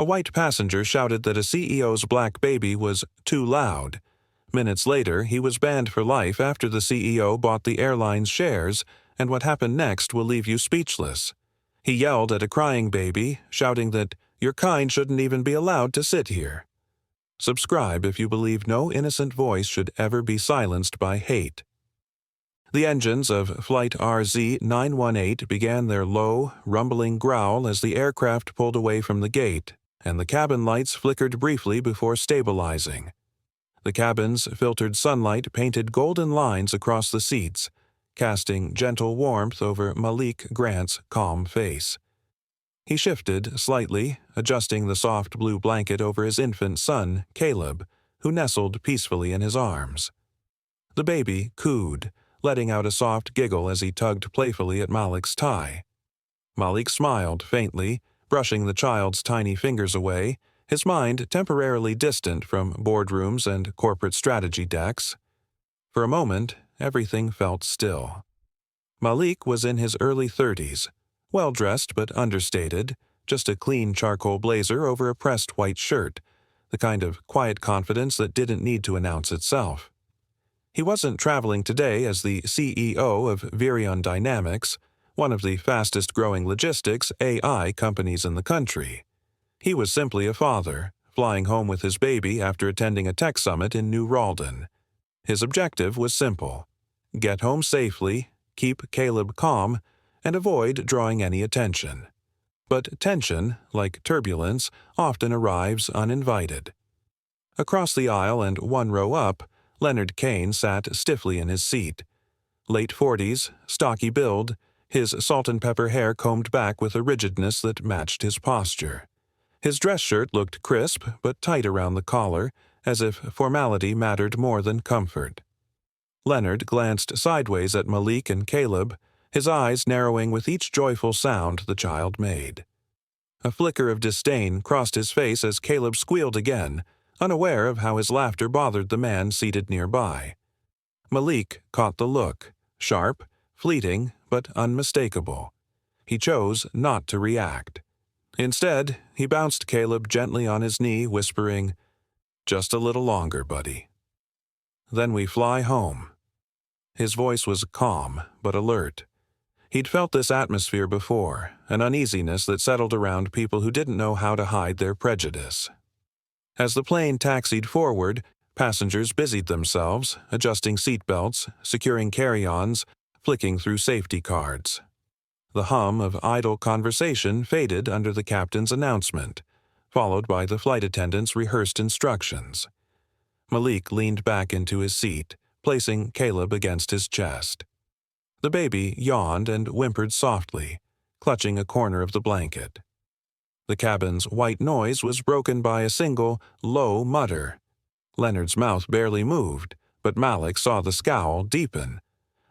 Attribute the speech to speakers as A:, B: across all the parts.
A: A white passenger shouted that a CEO's black baby was too loud. Minutes later, he was banned for life after the CEO bought the airline's shares, and what happened next will leave you speechless. He yelled at a crying baby, shouting that your kind shouldn't even be allowed to sit here. Subscribe if you believe no innocent voice should ever be silenced by hate. The engines of Flight RZ-918 began their low, rumbling growl as the aircraft pulled away from the gate, and the cabin lights flickered briefly before stabilizing. The cabin's filtered sunlight painted golden lines across the seats, casting gentle warmth over Malik Grant's calm face. He shifted slightly, adjusting the soft blue blanket over his infant son, Caleb, who nestled peacefully in his arms. The baby cooed, letting out a soft giggle as he tugged playfully at Malik's tie. Malik smiled faintly, brushing the child's tiny fingers away, his mind temporarily distant from boardrooms and corporate strategy decks. For a moment, everything felt still. Malik was in his early 30s, well-dressed but understated, just a clean charcoal blazer over a pressed white shirt, the kind of quiet confidence that didn't need to announce itself. He wasn't traveling today as the CEO of Virion Dynamics, one of the fastest-growing logistics AI companies in the country. He was simply a father, flying home with his baby after attending a tech summit in New Ralden. His objective was simple: get home safely, keep Caleb calm, and avoid drawing any attention. But tension, like turbulence, often arrives uninvited. Across the aisle and one row up, Leonard Kane sat stiffly in his seat. Late 40s, stocky build, his salt-and-pepper hair combed back with a rigidness that matched his posture. His dress shirt looked crisp but tight around the collar, as if formality mattered more than comfort. Leonard glanced sideways at Malik and Caleb, his eyes narrowing with each joyful sound the child made. A flicker of disdain crossed his face as Caleb squealed again, unaware of how his laughter bothered the man seated nearby. Malik caught the look, sharp, fleeting, but unmistakable. He chose not to react. Instead, he bounced Caleb gently on his knee, whispering, "Just a little longer, buddy. Then we fly home." His voice was calm, but alert. He'd felt this atmosphere before, an uneasiness that settled around people who didn't know how to hide their prejudice. As the plane taxied forward, passengers busied themselves, adjusting seatbelts, securing carry-ons, flicking through safety cards. The hum of idle conversation faded under the captain's announcement, followed by the flight attendant's rehearsed instructions. Malik leaned back into his seat, placing Caleb against his chest. The baby yawned and whimpered softly, clutching a corner of the blanket. The cabin's white noise was broken by a single, low mutter. Leonard's mouth barely moved, but Malik saw the scowl deepen.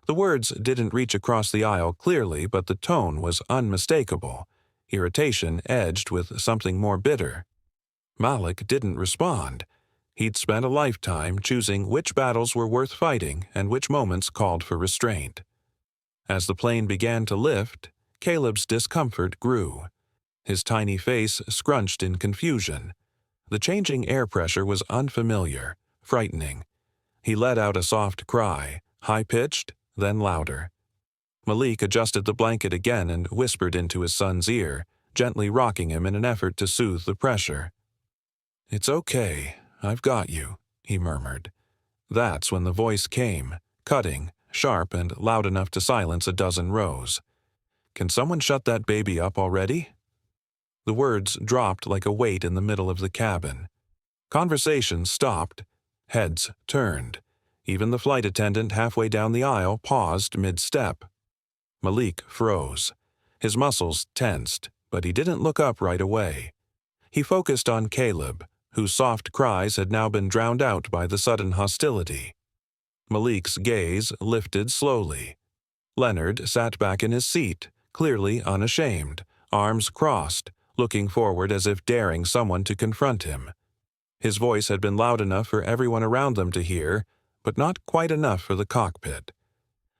A: The words didn't reach across the aisle clearly, but the tone was unmistakable, irritation edged with something more bitter. Malik didn't respond. He'd spent a lifetime choosing which battles were worth fighting and which moments called for restraint. As the plane began to lift, Caleb's discomfort grew. His tiny face scrunched in confusion. The changing air pressure was unfamiliar, frightening. He let out a soft cry, high-pitched, then louder. Malik adjusted the blanket again and whispered into his son's ear, gently rocking him in an effort to soothe the pressure. "It's okay, I've got you," he murmured. That's when the voice came, cutting, sharp, and loud enough to silence a dozen rows. "Can someone shut that baby up already?" The words dropped like a weight in the middle of the cabin. Conversation stopped. Heads turned. Even the flight attendant halfway down the aisle paused mid-step. Malik froze. His muscles tensed, but he didn't look up right away. He focused on Caleb, whose soft cries had now been drowned out by the sudden hostility. Malik's gaze lifted slowly. Leonard sat back in his seat, clearly unashamed, arms crossed, looking forward as if daring someone to confront him. His voice had been loud enough for everyone around them to hear, but not quite enough for the cockpit.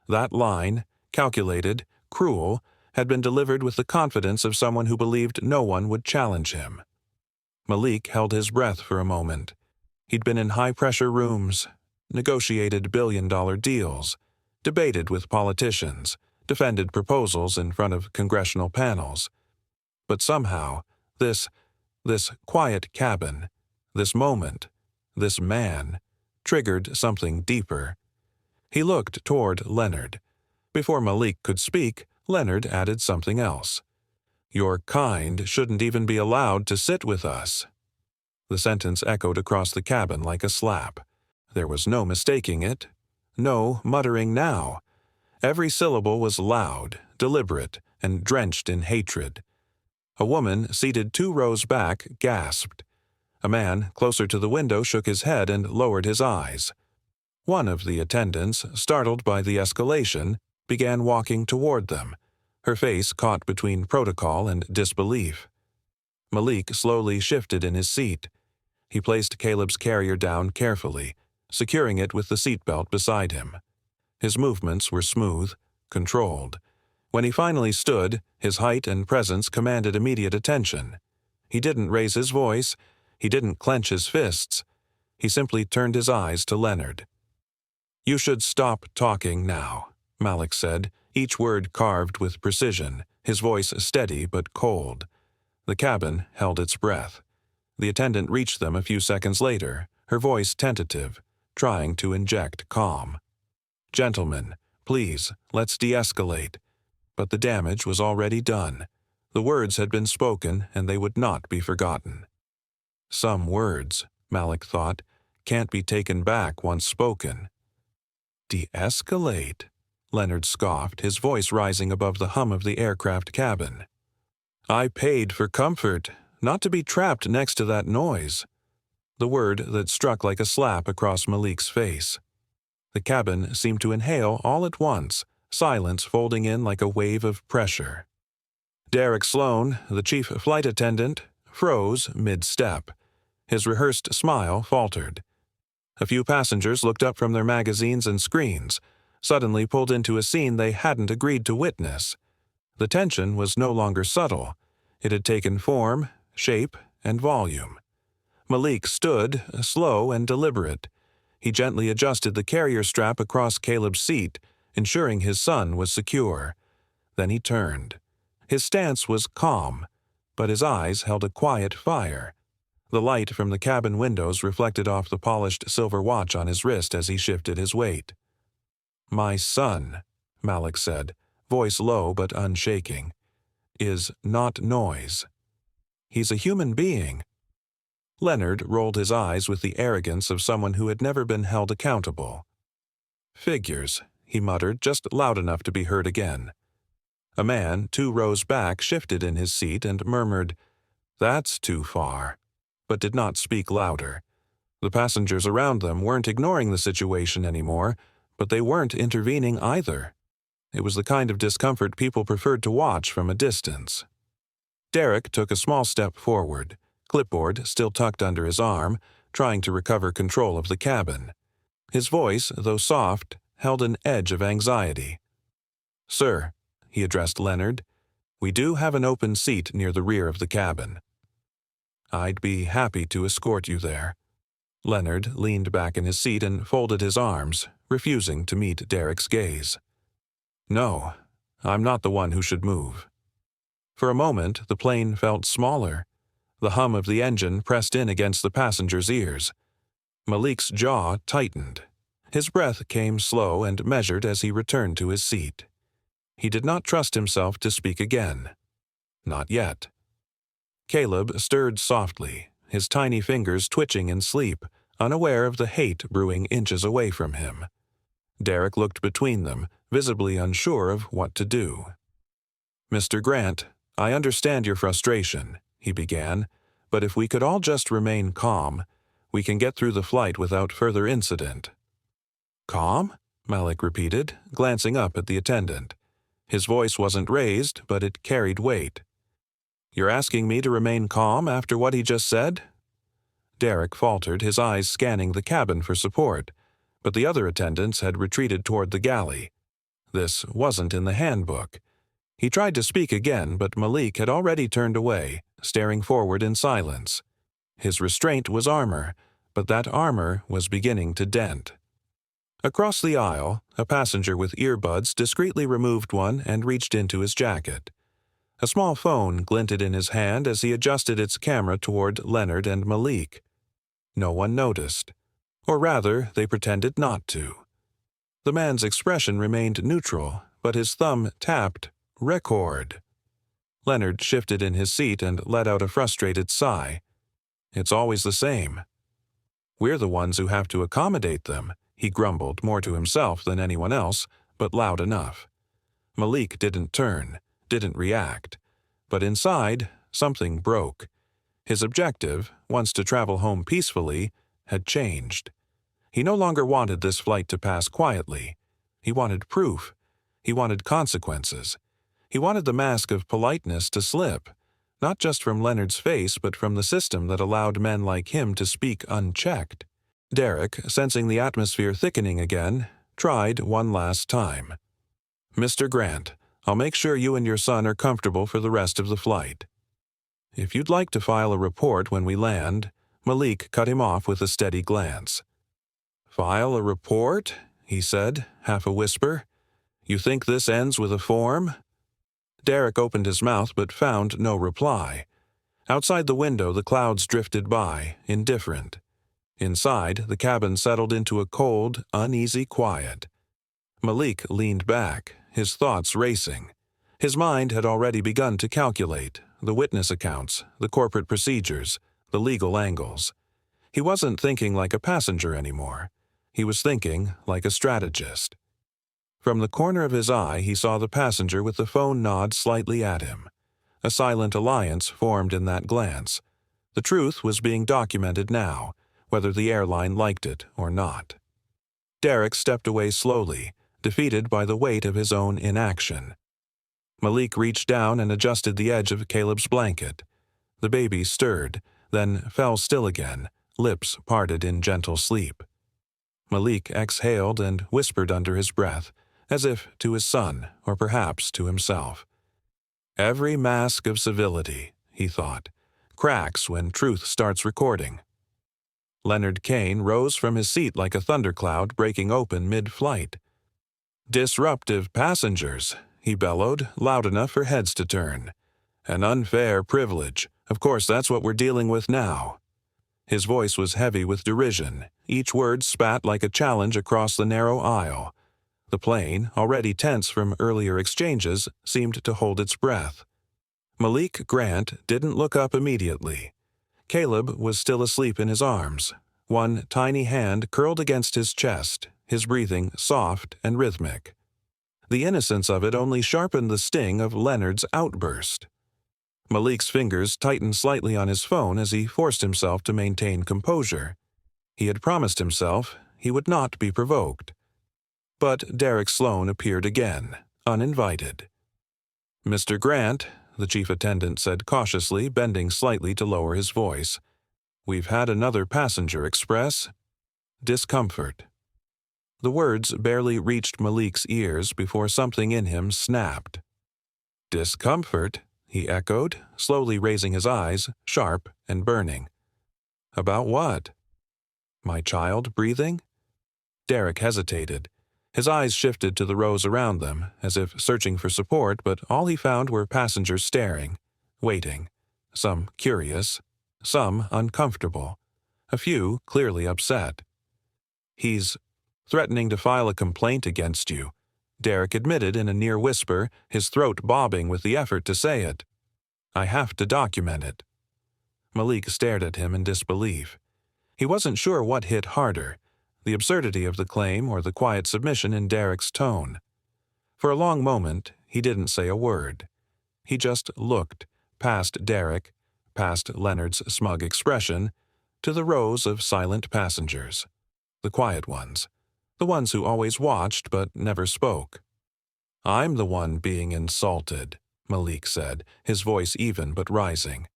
A: That line, calculated, cruel, had been delivered with the confidence of someone who believed no one would challenge him. Malik held his breath for a moment. He'd been in high-pressure rooms, negotiated billion-dollar deals, debated with politicians, defended proposals in front of congressional panels. But somehow, this quiet cabin, this moment, this man, triggered something deeper. He looked toward Leonard. Before Malik could speak, Leonard added something else. "Your kind shouldn't even be allowed to sit with us." The sentence echoed across the cabin like a slap. There was no mistaking it, no muttering now. Every syllable was loud, deliberate, and drenched in hatred. A woman seated 2 rows back gasped. A man closer to the window shook his head and lowered his eyes. One of the attendants, startled by the escalation, began walking toward them, her face caught between protocol and disbelief. Malik slowly shifted in his seat. He placed Caleb's carrier down carefully, securing it with the seatbelt beside him. His movements were smooth, controlled. When he finally stood, his height and presence commanded immediate attention. He didn't raise his voice. He didn't clench his fists. He simply turned his eyes to Leonard. "You should stop talking now," Malik said, each word carved with precision, his voice steady but cold. The cabin held its breath. The attendant reached them a few seconds later, her voice tentative, trying to inject calm. "Gentlemen, please, let's de-escalate." But the damage was already done. The words had been spoken, and they would not be forgotten. Some words, Malik thought, can't be taken back once spoken. "De-escalate," Leonard scoffed, his voice rising above the hum of the aircraft cabin. "I paid for comfort, not to be trapped next to that noise." The word that struck like a slap across Malik's face. The cabin seemed to inhale all at once, silence folding in like a wave of pressure. Derek Sloan, the chief flight attendant, froze mid-step. His rehearsed smile faltered. A few passengers looked up from their magazines and screens, suddenly pulled into a scene they hadn't agreed to witness. The tension was no longer subtle. It had taken form, shape, and volume. Malik stood, slow and deliberate. He gently adjusted the carrier strap across Caleb's seat, ensuring his son was secure. Then he turned. His stance was calm, but his eyes held a quiet fire. The light from the cabin windows reflected off the polished silver watch on his wrist as he shifted his weight. "My son," Malik said, voice low but unshaking, "is not noise. He's a human being." Leonard rolled his eyes with the arrogance of someone who had never been held accountable. "Figures," he muttered, just loud enough to be heard again. A man 2 rows back shifted in his seat and murmured, "That's too far," but did not speak louder. The passengers around them weren't ignoring the situation anymore, but they weren't intervening either. It was the kind of discomfort people preferred to watch from a distance. Derek took a small step forward, clipboard still tucked under his arm, trying to recover control of the cabin. His voice, though soft, held an edge of anxiety. "Sir," he addressed Leonard, "we do have an open seat near the rear of the cabin." "I'd be happy to escort you there." Leonard leaned back in his seat and folded his arms, refusing to meet Derek's gaze. "No, I'm not the one who should move." For a moment, the plane felt smaller. The hum of the engine pressed in against the passenger's ears. Malik's jaw tightened. His breath came slow and measured as he returned to his seat. He did not trust himself to speak again. Not yet. Caleb stirred softly, his tiny fingers twitching in sleep, unaware of the hate brewing inches away from him. Derek looked between them, visibly unsure of what to do. "Mr. Grant, I understand your frustration," he began, "but if we could all just remain calm, we can get through the flight without further incident." "Calm?" Malik repeated, glancing up at the attendant. His voice wasn't raised, but it carried weight. "You're asking me to remain calm after what he just said?" Derek faltered, his eyes scanning the cabin for support, but the other attendants had retreated toward the galley. This wasn't in the handbook. He tried to speak again, but Malik had already turned away, staring forward in silence. His restraint was armor, but that armor was beginning to dent. Across the aisle, a passenger with earbuds discreetly removed one and reached into his jacket. A small phone glinted in his hand as he adjusted its camera toward Leonard and Malik. No one noticed. Or rather, they pretended not to. The man's expression remained neutral, but his thumb tapped record. Leonard shifted in his seat and let out a frustrated sigh. It's always the same. We're the ones who have to accommodate them, he grumbled, more to himself than anyone else, but loud enough. Malik didn't turn, didn't react. But inside, something broke. His objective, once to travel home peacefully, had changed. He no longer wanted this flight to pass quietly. He wanted proof. He wanted consequences. He wanted the mask of politeness to slip, not just from Leonard's face but from the system that allowed men like him to speak unchecked. Derek, sensing the atmosphere thickening again, tried one last time. "Mr. Grant, I'll make sure you and your son are comfortable for the rest of the flight." "If you'd like to file a report when we land," Malik cut him off with a steady glance. "File a report?" he said, half a whisper. "You think this ends with a form?" Derek opened his mouth but found no reply. Outside the window the clouds drifted by, indifferent. Inside, the cabin settled into a cold, uneasy quiet. Malik leaned back, his thoughts racing. His mind had already begun to calculate the witness accounts, the corporate procedures, the legal angles. He wasn't thinking like a passenger anymore. He was thinking like a strategist. From the corner of his eye he saw the passenger with the phone nod slightly at him. A silent alliance formed in that glance. The truth was being documented now, whether the airline liked it or not. Derek stepped away slowly, defeated by the weight of his own inaction. Malik reached down and adjusted the edge of Caleb's blanket. The baby stirred, then fell still again, lips parted in gentle sleep. Malik exhaled and whispered under his breath, as if to his son, or perhaps to himself. "Every mask of civility," he thought, "cracks when truth starts recording." Leonard Kane rose from his seat like a thundercloud breaking open mid-flight. "Disruptive passengers," he bellowed, loud enough for heads to turn. "An unfair privilege. Of course, that's what we're dealing with now." His voice was heavy with derision. Each word spat like a challenge across the narrow aisle. The plane, already tense from earlier exchanges, seemed to hold its breath. Malik Grant didn't look up immediately. Caleb was still asleep in his arms, one tiny hand curled against his chest, his breathing soft and rhythmic. The innocence of it only sharpened the sting of Leonard's outburst. Malik's fingers tightened slightly on his phone as he forced himself to maintain composure. He had promised himself he would not be provoked. But Derek Sloan appeared again, uninvited. "Mr. Grant," the chief attendant said cautiously, bending slightly to lower his voice, "we've had another passenger express discomfort." The words barely reached Malik's ears before something in him snapped. "Discomfort?" he echoed, slowly raising his eyes, sharp and burning. "About what?" "My child breathing?" Derek hesitated. His eyes shifted to the rows around them, as if searching for support, but all he found were passengers staring, waiting, some curious, some uncomfortable, a few clearly upset. "He's threatening to file a complaint against you," Derek admitted in a near whisper, his throat bobbing with the effort to say it. "I have to document it." Malik stared at him in disbelief. He wasn't sure what hit harder, the absurdity of the claim or the quiet submission in Derek's tone. For a long moment, he didn't say a word. He just looked, past Derek, past Leonard's smug expression, to the rows of silent passengers. The quiet ones. The ones who always watched but never spoke. "I'm the one being insulted," Malik said, his voice even but rising.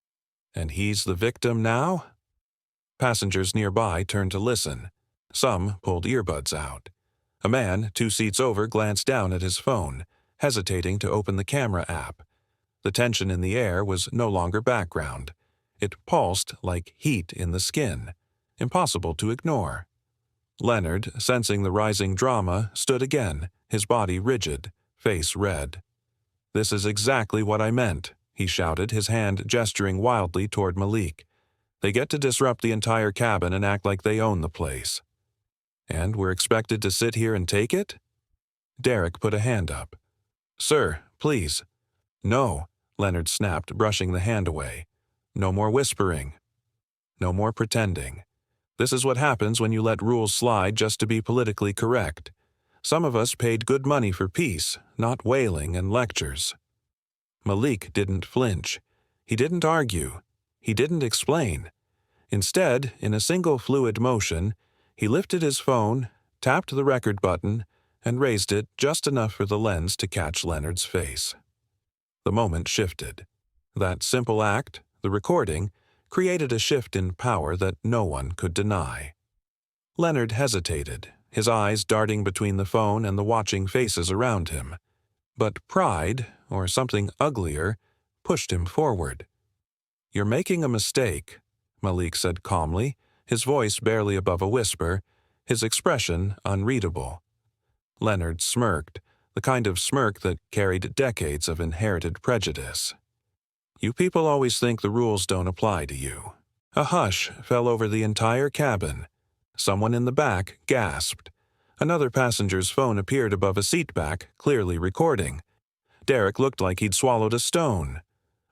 A: "And he's the victim now?" Passengers nearby turned to listen. Some pulled earbuds out. A man 2 seats over glanced down at his phone, hesitating to open the camera app. The tension in the air was no longer background. It pulsed like heat in the skin, impossible to ignore. Leonard, sensing the rising drama, stood again, his body rigid, face red. "This is exactly what I meant," he shouted, his hand gesturing wildly toward Malik. "They get to disrupt the entire cabin and act like they own the place. And we're expected to sit here and take it?" Derek put a hand up. "Sir, please." "No," Leonard snapped, brushing the hand away. "No more whispering. No more pretending. This is what happens when you let rules slide just to be politically correct. Some of us paid good money for peace, not wailing and lectures." Malik didn't flinch. He didn't argue. He didn't explain. Instead, in a single fluid motion, he lifted his phone, tapped the record button, and raised it just enough for the lens to catch Leonard's face. The moment shifted. That simple act, the recording, created a shift in power that no one could deny. Leonard hesitated, his eyes darting between the phone and the watching faces around him. But pride, or something uglier, pushed him forward. "You're making a mistake," Malik said calmly, his voice barely above a whisper, his expression unreadable. Leonard smirked, the kind of smirk that carried decades of inherited prejudice. "You people always think the rules don't apply to you." A hush fell over the entire cabin. Someone in the back gasped. Another passenger's phone appeared above a seatback, clearly recording. Derek looked like he'd swallowed a stone.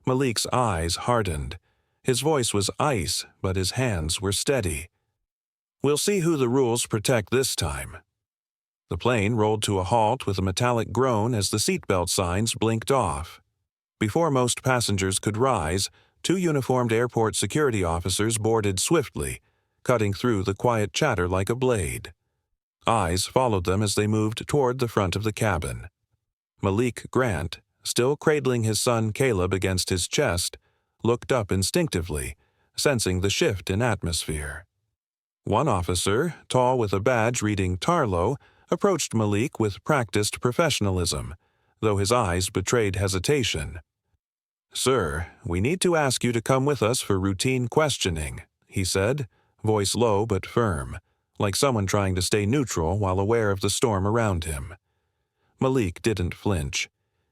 A: Malik's eyes hardened. His voice was ice, but his hands were steady. "We'll see who the rules protect this time." The plane rolled to a halt with a metallic groan as the seatbelt signs blinked off. Before most passengers could rise, 2 uniformed airport security officers boarded swiftly, cutting through the quiet chatter like a blade. Eyes followed them as they moved toward the front of the cabin. Malik Grant, still cradling his son Caleb against his chest, looked up instinctively, sensing the shift in atmosphere. One officer, tall with a badge reading Tarlo, approached Malik with practiced professionalism, though his eyes betrayed hesitation. "Sir, we need to ask you to come with us for routine questioning," he said, voice low but firm, like someone trying to stay neutral while aware of the storm around him. Malik didn't flinch.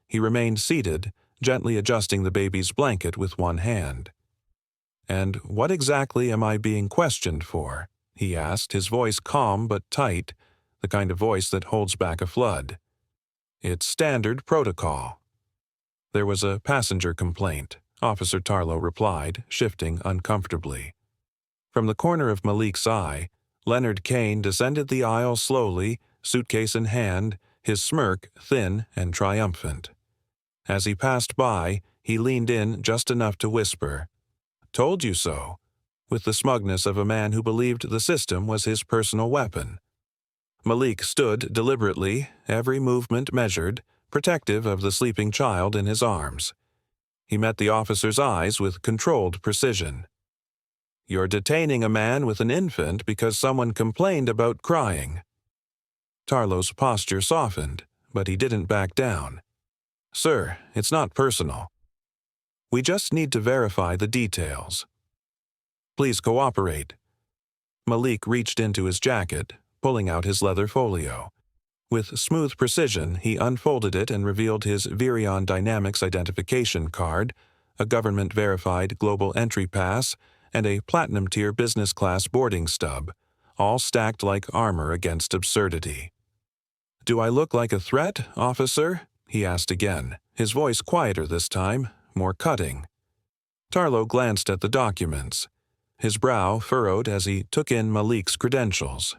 A: He remained seated, gently adjusting the baby's blanket with one hand. "And what exactly am I being questioned for?" he asked, his voice calm but tight, the kind of voice that holds back a flood. "It's standard protocol." "There was a passenger complaint," Officer Tarlo replied, shifting uncomfortably. From the corner of Malik's eye, Leonard Kane descended the aisle slowly, suitcase in hand, his smirk thin and triumphant. As he passed by, he leaned in just enough to whisper, "Told you so," with the smugness of a man who believed the system was his personal weapon. Malik stood deliberately, every movement measured, protective of the sleeping child in his arms. He met the officer's eyes with controlled precision. "You're detaining a man with an infant because someone complained about crying." Tarlo's posture softened, but he didn't back down. "Sir, it's not personal. We just need to verify the details. Please cooperate." Malik reached into his jacket, pulling out his leather folio. With smooth precision, he unfolded it and revealed his Virion Dynamics identification card, a government-verified global entry pass, and a platinum-tier business-class boarding stub, all stacked like armor against absurdity. "Do I look like a threat, officer?" he asked again, his voice quieter this time, more cutting. Tarlo glanced at the documents. His brow furrowed as he took in Malik's credentials.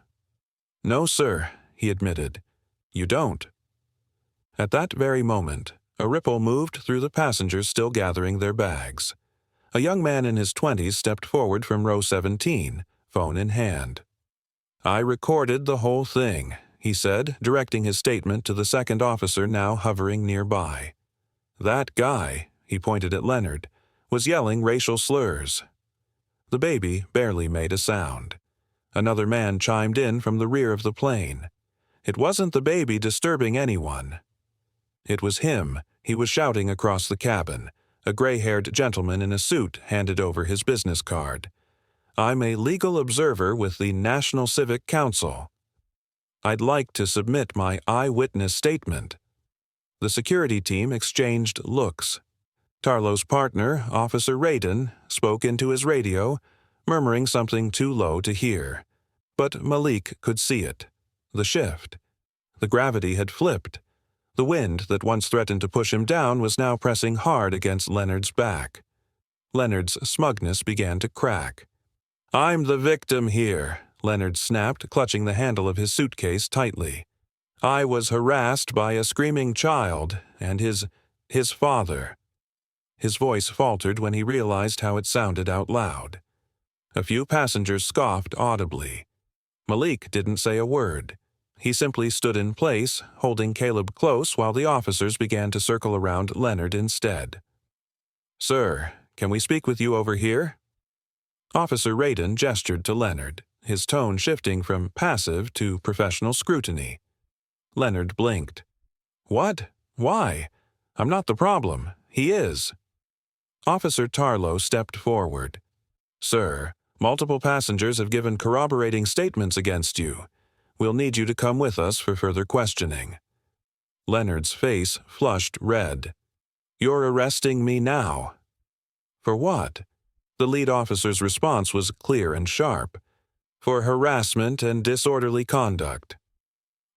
A: "No, sir," he admitted. "You don't." At that very moment, a ripple moved through the passengers still gathering their bags. A young man in his 20s stepped forward from row 17, phone in hand. "I recorded the whole thing," he said, directing his statement to the second officer now hovering nearby. "That guy," he pointed at Leonard, was yelling racial slurs. The baby barely made a sound. Another man chimed in from the rear of the plane. It wasn't the baby disturbing anyone. It was him. He was shouting across the cabin, A gray-haired gentleman in a suit handed over his business card. "I'm a legal observer with the National Civic Council. I'd like to submit my eyewitness statement." The security team exchanged looks. Tarlow's partner, Officer Radin, spoke into his radio, murmuring something too low to hear. But Malik could see it. The shift. The gravity had flipped. The wind that once threatened to push him down was now pressing hard against Leonard's back. Leonard's smugness began to crack. "I'm the victim here," Leonard snapped, clutching the handle of his suitcase tightly. "I was harassed by a screaming child and his father." His voice faltered when he realized how it sounded out loud. A few passengers scoffed audibly. Malik didn't say a word. He simply stood in place, holding Caleb close while the officers began to circle around Leonard instead. "Sir, can we speak with you over here?" Officer Radin gestured to Leonard, his tone shifting from passive to professional scrutiny. Leonard blinked. "What? Why? I'm not the problem. He is." Officer Tarlow stepped forward. "Sir, multiple passengers have given corroborating statements against you. We'll need you to come with us for further questioning." Leonard's face flushed red. "You're arresting me now." "For what?" The lead officer's response was clear and sharp. "For harassment and disorderly conduct."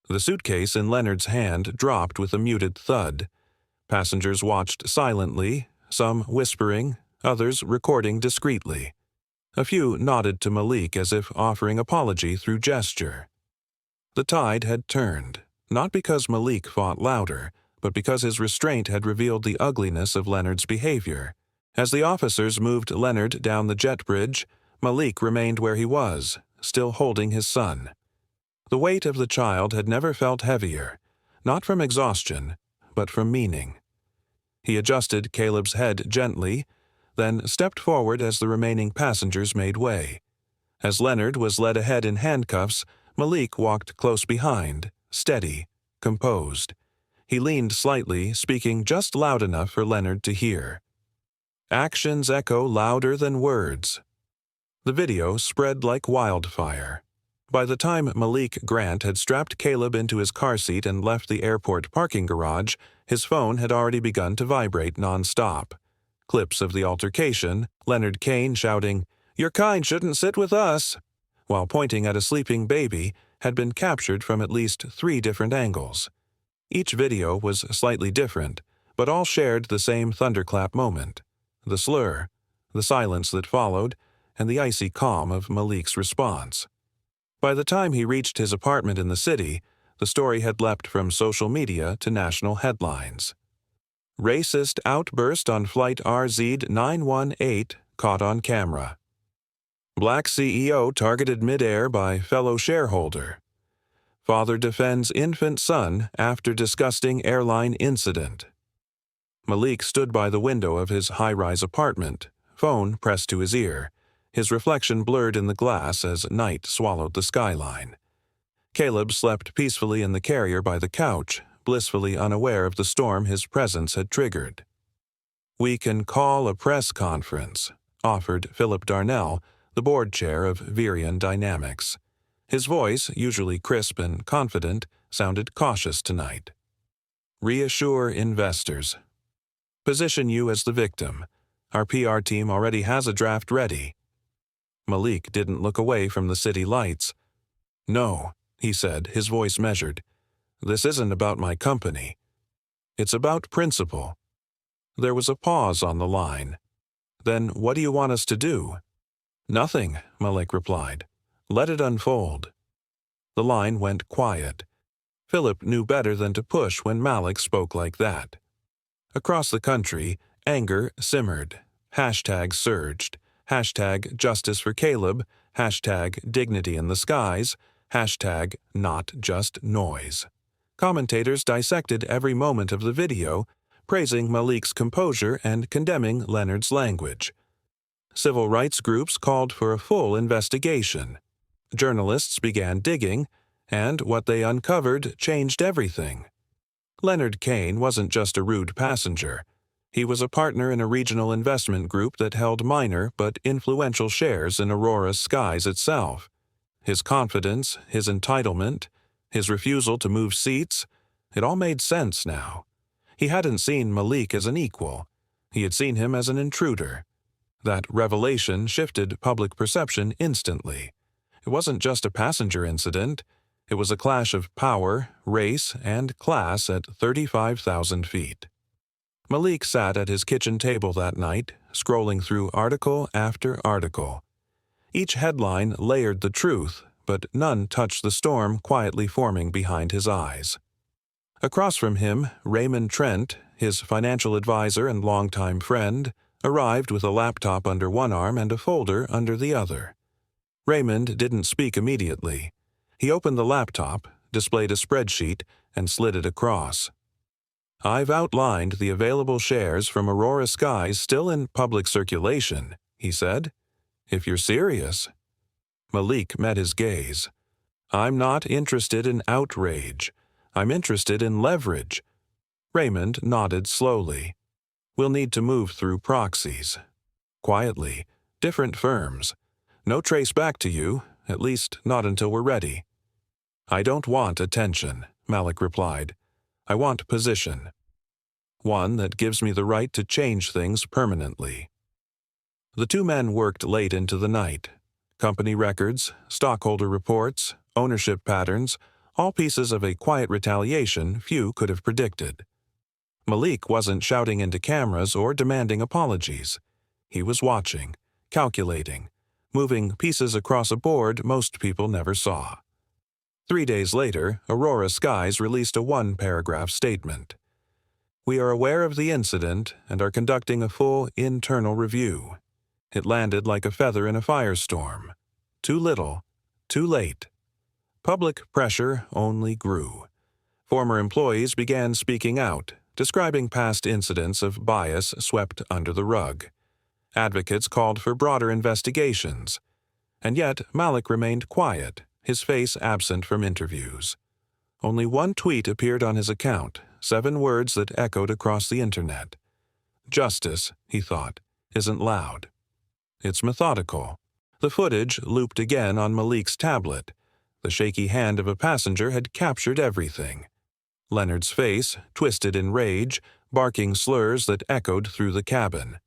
A: The suitcase in Leonard's hand dropped with a muted thud. Passengers watched silently, some whispering, others recording discreetly. A few nodded to Malik as if offering apology through gesture. The tide had turned, not because Malik fought louder, but because his restraint had revealed the ugliness of Leonard's behavior. As the officers moved Leonard down the jet bridge, Malik remained where he was, still holding his son. The weight of the child had never felt heavier, not from exhaustion, but from meaning. He adjusted Caleb's head gently, then stepped forward as the remaining passengers made way. As Leonard was led ahead in handcuffs, Malik walked close behind, steady, composed. He leaned slightly, speaking just loud enough for Leonard to hear. "Actions echo louder than words." The video spread like wildfire. By the time Malik Grant had strapped Caleb into his car seat and left the airport parking garage, his phone had already begun to vibrate nonstop. Clips of the altercation, Leonard Kane shouting, "Your kind shouldn't sit with us," while pointing at a sleeping baby, had been captured from at least 3 different angles. Each video was slightly different, but all shared the same thunderclap moment. The slur, the silence that followed, and the icy calm of Malik's response. By the time he reached his apartment in the city, the story had leapt from social media to national headlines. "Racist outburst on flight RZ-918 caught on camera." "Black CEO targeted midair by fellow shareholder." "Father defends infant son after disgusting airline incident." Malik stood by the window of his high-rise apartment, phone pressed to his ear, his reflection blurred in the glass as night swallowed the skyline. Caleb slept peacefully in the carrier by the couch, blissfully unaware of the storm his presence had triggered. "We can call a press conference," offered Philip Darnell, the board chair of Virion Dynamics. His voice, usually crisp and confident, sounded cautious tonight. "Reassure investors. Position you as the victim. Our PR team already has a draft ready." Malik didn't look away from the city lights. "No," he said, his voice measured. "This isn't about my company. It's about principle." There was a pause on the line. "Then what do you want us to do?" "Nothing," Malik replied. "Let it unfold." The line went quiet. Philip knew better than to push when Malik spoke like that. Across the country, anger simmered. Hashtags surged. Hashtag justice for Caleb. Hashtag dignity in the skies. Hashtag not just noise. Commentators dissected every moment of the video, praising Malik's composure and condemning Leonard's language. Civil rights groups called for a full investigation. Journalists began digging, and what they uncovered changed everything. Leonard Kane wasn't just a rude passenger. He was a partner in a regional investment group that held minor but influential shares in Aurora Skies itself. His confidence, his entitlement, his refusal to move seats, it all made sense now. He hadn't seen Malik as an equal. He had seen him as an intruder. That revelation shifted public perception instantly. It wasn't just a passenger incident. It was a clash of power, race, and class at 35,000 feet. Malik sat at his kitchen table that night, scrolling through article after article. Each headline layered the truth, but none touched the storm quietly forming behind his eyes. Across from him, Raymond Trent, his financial advisor and longtime friend, arrived with a laptop under one arm and a folder under the other. Raymond didn't speak immediately. He opened the laptop, displayed a spreadsheet, and slid it across. "I've outlined the available shares from Aurora Skies still in public circulation," he said. "If you're serious." Malik met his gaze. "I'm not interested in outrage. I'm interested in leverage." Raymond nodded slowly. "We'll need to move through proxies. Quietly, different firms. No trace back to you, at least not until we're ready." "I don't want attention," Malik replied. "I want position. One that gives me the right to change things permanently." The two men worked late into the night. Company records, stockholder reports, ownership patterns, all pieces of a quiet retaliation few could have predicted. Malik wasn't shouting into cameras or demanding apologies. He was watching, calculating, moving pieces across a board most people never saw. 3 days later, Aurora Skies released a one-paragraph statement. "We are aware of the incident and are conducting a full internal review." It landed like a feather in a firestorm. Too little, too late. Public pressure only grew. Former employees began speaking out, describing past incidents of bias swept under the rug. Advocates called for broader investigations. And yet Malik remained quiet, his face absent from interviews. Only one tweet appeared on his account, 7 words that echoed across the internet. "Justice," he thought, "isn't loud. It's methodical." The footage looped again on Malik's tablet. The shaky hand of a passenger had captured everything. Leonard's face, twisted in rage, barking slurs that echoed through the cabin.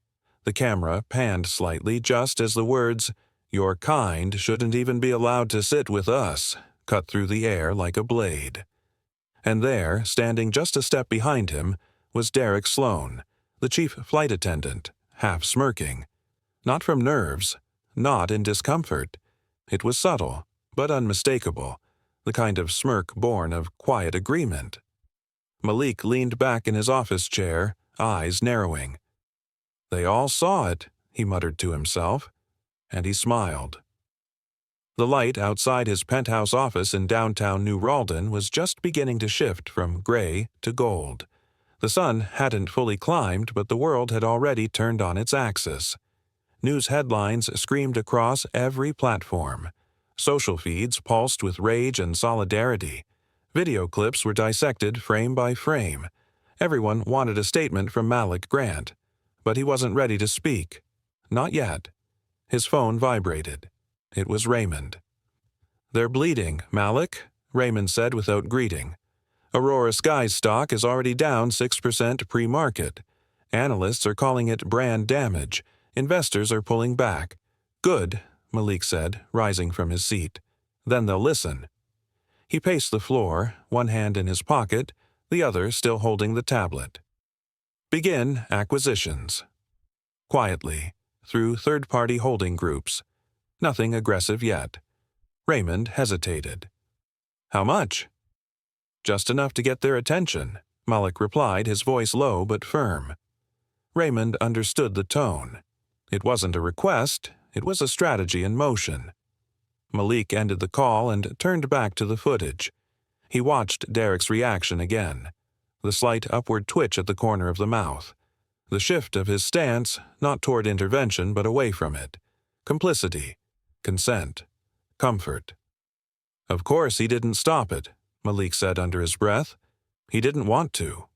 A: The camera panned slightly just as the words, "Your kind shouldn't even be allowed to sit with us," cut through the air like a blade. And there, standing just a step behind him, was Derek Sloan, the chief flight attendant, half smirking. Not from nerves, not in discomfort. It was subtle, but unmistakable, the kind of smirk born of quiet agreement. Malik leaned back in his office chair, eyes narrowing. "They all saw it," he muttered to himself, and he smiled. The light outside his penthouse office in downtown New Ralden was just beginning to shift from gray to gold. The sun hadn't fully climbed, but the world had already turned on its axis. News headlines screamed across every platform. Social feeds pulsed with rage and solidarity. Video clips were dissected frame by frame. Everyone wanted a statement from Malik Grant, but he wasn't ready to speak. Not yet. His phone vibrated. It was Raymond. "They're bleeding, Malik," Raymond said without greeting. "Aurora Skies stock is already down 6% pre-market. Analysts are calling it brand damage. Investors are pulling back." "Good," Malik said, rising from his seat. "Then they'll listen." He paced the floor, one hand in his pocket, the other still holding the tablet. "Begin acquisitions." Quietly, through third-party holding groups. Nothing aggressive yet. Raymond hesitated. "How much?" "Just enough to get their attention," Malik replied, his voice low but firm. Raymond understood the tone. It wasn't a request, it was a strategy in motion. Malik ended the call and turned back to the footage. He watched Derek's reaction again. The slight upward twitch at the corner of the mouth. The shift of his stance, not toward intervention but away from it. Complicity. Consent. Comfort. "Of course he didn't stop it," Malik said under his breath. "He didn't want to."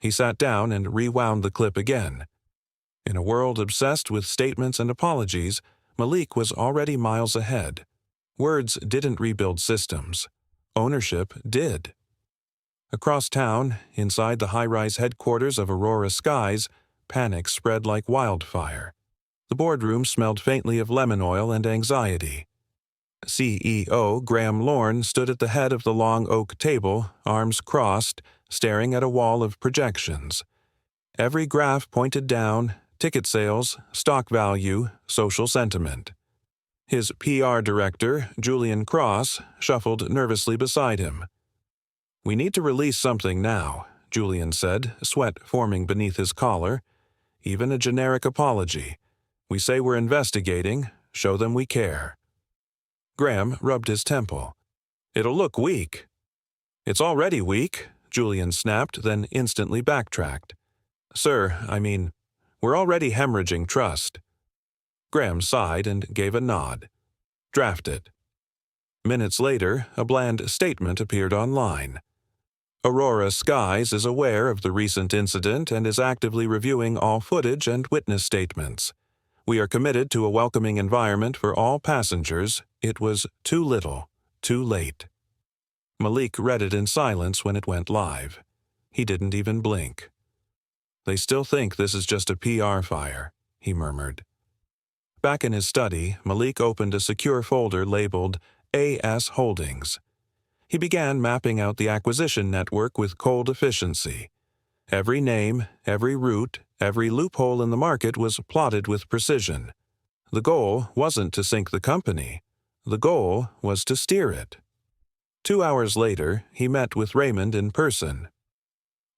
A: He sat down and rewound the clip again. In a world obsessed with statements and apologies, Malik was already miles ahead. Words didn't rebuild systems. Ownership did. Across town, inside the high-rise headquarters of Aurora Skies, panic spread like wildfire. The boardroom smelled faintly of lemon oil and anxiety. CEO Graham Lorne stood at the head of the long oak table, arms crossed, staring at a wall of projections. Every graph pointed down: ticket sales, stock value, social sentiment. His PR director, Julian Cross, shuffled nervously beside him. "We need to release something now," Julian said, sweat forming beneath his collar. "Even a generic apology. We say we're investigating, show them we care." Graham rubbed his temple. "It'll look weak." "It's already weak," Julian snapped, then instantly backtracked. "Sir, we're already hemorrhaging trust." Graham sighed and gave a nod. "Draft it." Minutes later, a bland statement appeared online. Aurora Skies is aware of the recent incident and is actively reviewing all footage and witness statements. We are committed to a welcoming environment for all passengers. It was too little, too late. Malik read it in silence when it went live. He didn't even blink. "They still think this is just a PR fire," he murmured. Back in his study, Malik opened a secure folder labeled AS Holdings. He began mapping out the acquisition network with cold efficiency. Every name, every route, every loophole in the market was plotted with precision. The goal wasn't to sink the company. The goal was to steer it. 2 hours later, he met with Raymond in person.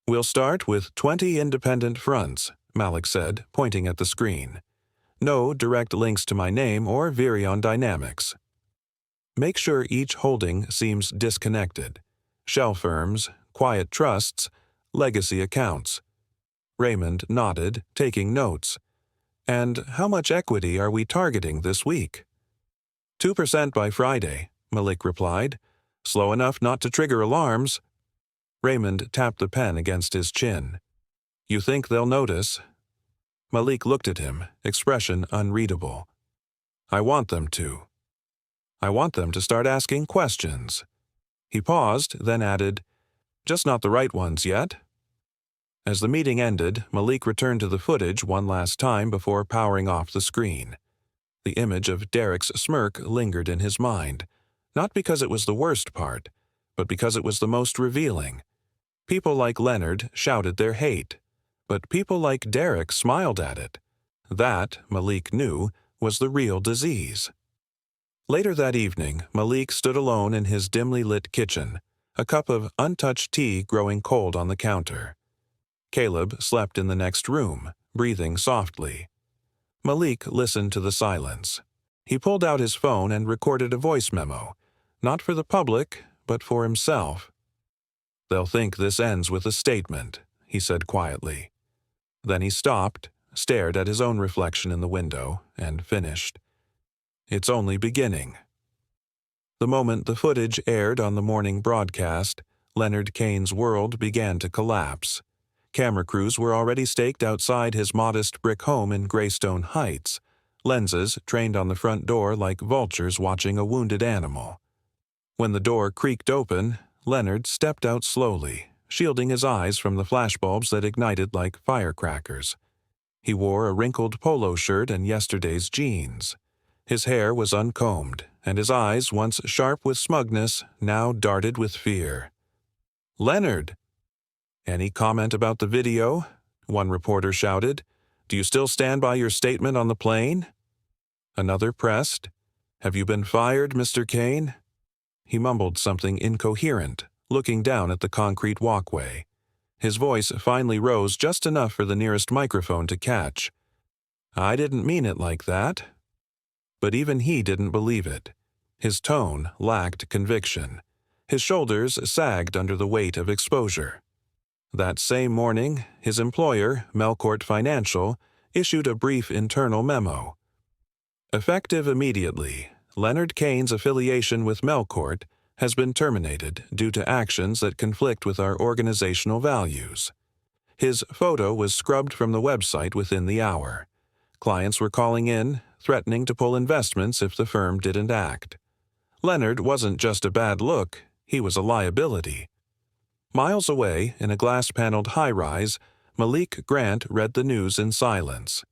A: "We'll start with 20 independent fronts," Malik said, pointing at the screen. "No direct links to my name or Virion Dynamics. Make sure each holding seems disconnected. Shell firms, quiet trusts, legacy accounts." Raymond nodded, taking notes. "And how much equity are we targeting this week?" 2% by Friday, Malik replied. "Slow enough not to trigger alarms." Raymond tapped the pen against his chin. "You think they'll notice?" Malik looked at him, expression unreadable. "I want them to. I want them to start asking questions." He paused, then added, "Just not the right ones yet." As the meeting ended, Malik returned to the footage one last time before powering off the screen. The image of Derek's smirk lingered in his mind, not because it was the worst part, but because it was the most revealing. People like Leonard shouted their hate, but people like Derek smiled at it. That, Malik knew, was the real disease. Later that evening, Malik stood alone in his dimly lit kitchen, a cup of untouched tea growing cold on the counter. Caleb slept in the next room, breathing softly. Malik listened to the silence. He pulled out his phone and recorded a voice memo, not for the public, but for himself. "They'll think this ends with a statement," he said quietly. Then he stopped, stared at his own reflection in the window, and finished. "It's only beginning." The moment the footage aired on the morning broadcast, Leonard Kane's world began to collapse. Camera crews were already staked outside his modest brick home in Greystone Heights, lenses trained on the front door like vultures watching a wounded animal. When the door creaked open, Leonard stepped out slowly, shielding his eyes from the flashbulbs that ignited like firecrackers. He wore a wrinkled polo shirt and yesterday's jeans. His hair was uncombed, and his eyes, once sharp with smugness, now darted with fear. "Leonard!" "Any comment about the video?" one reporter shouted. "Do you still stand by your statement on the plane?" Another pressed. "Have you been fired, Mr. Kane?" He mumbled something incoherent, looking down at the concrete walkway. His voice finally rose just enough for the nearest microphone to catch. "I didn't mean it like that." But even he didn't believe it. His tone lacked conviction. His shoulders sagged under the weight of exposure. That same morning, his employer, Melcourt Financial, issued a brief internal memo. Effective immediately, Leonard Kane's affiliation with Melcourt has been terminated due to actions that conflict with our organizational values. His photo was scrubbed from the website within the hour. Clients were calling in, threatening to pull investments if the firm didn't act. Leonard wasn't just a bad look, he was a liability. Miles away, in a glass-paneled high-rise, Malik Grant read the news in silence.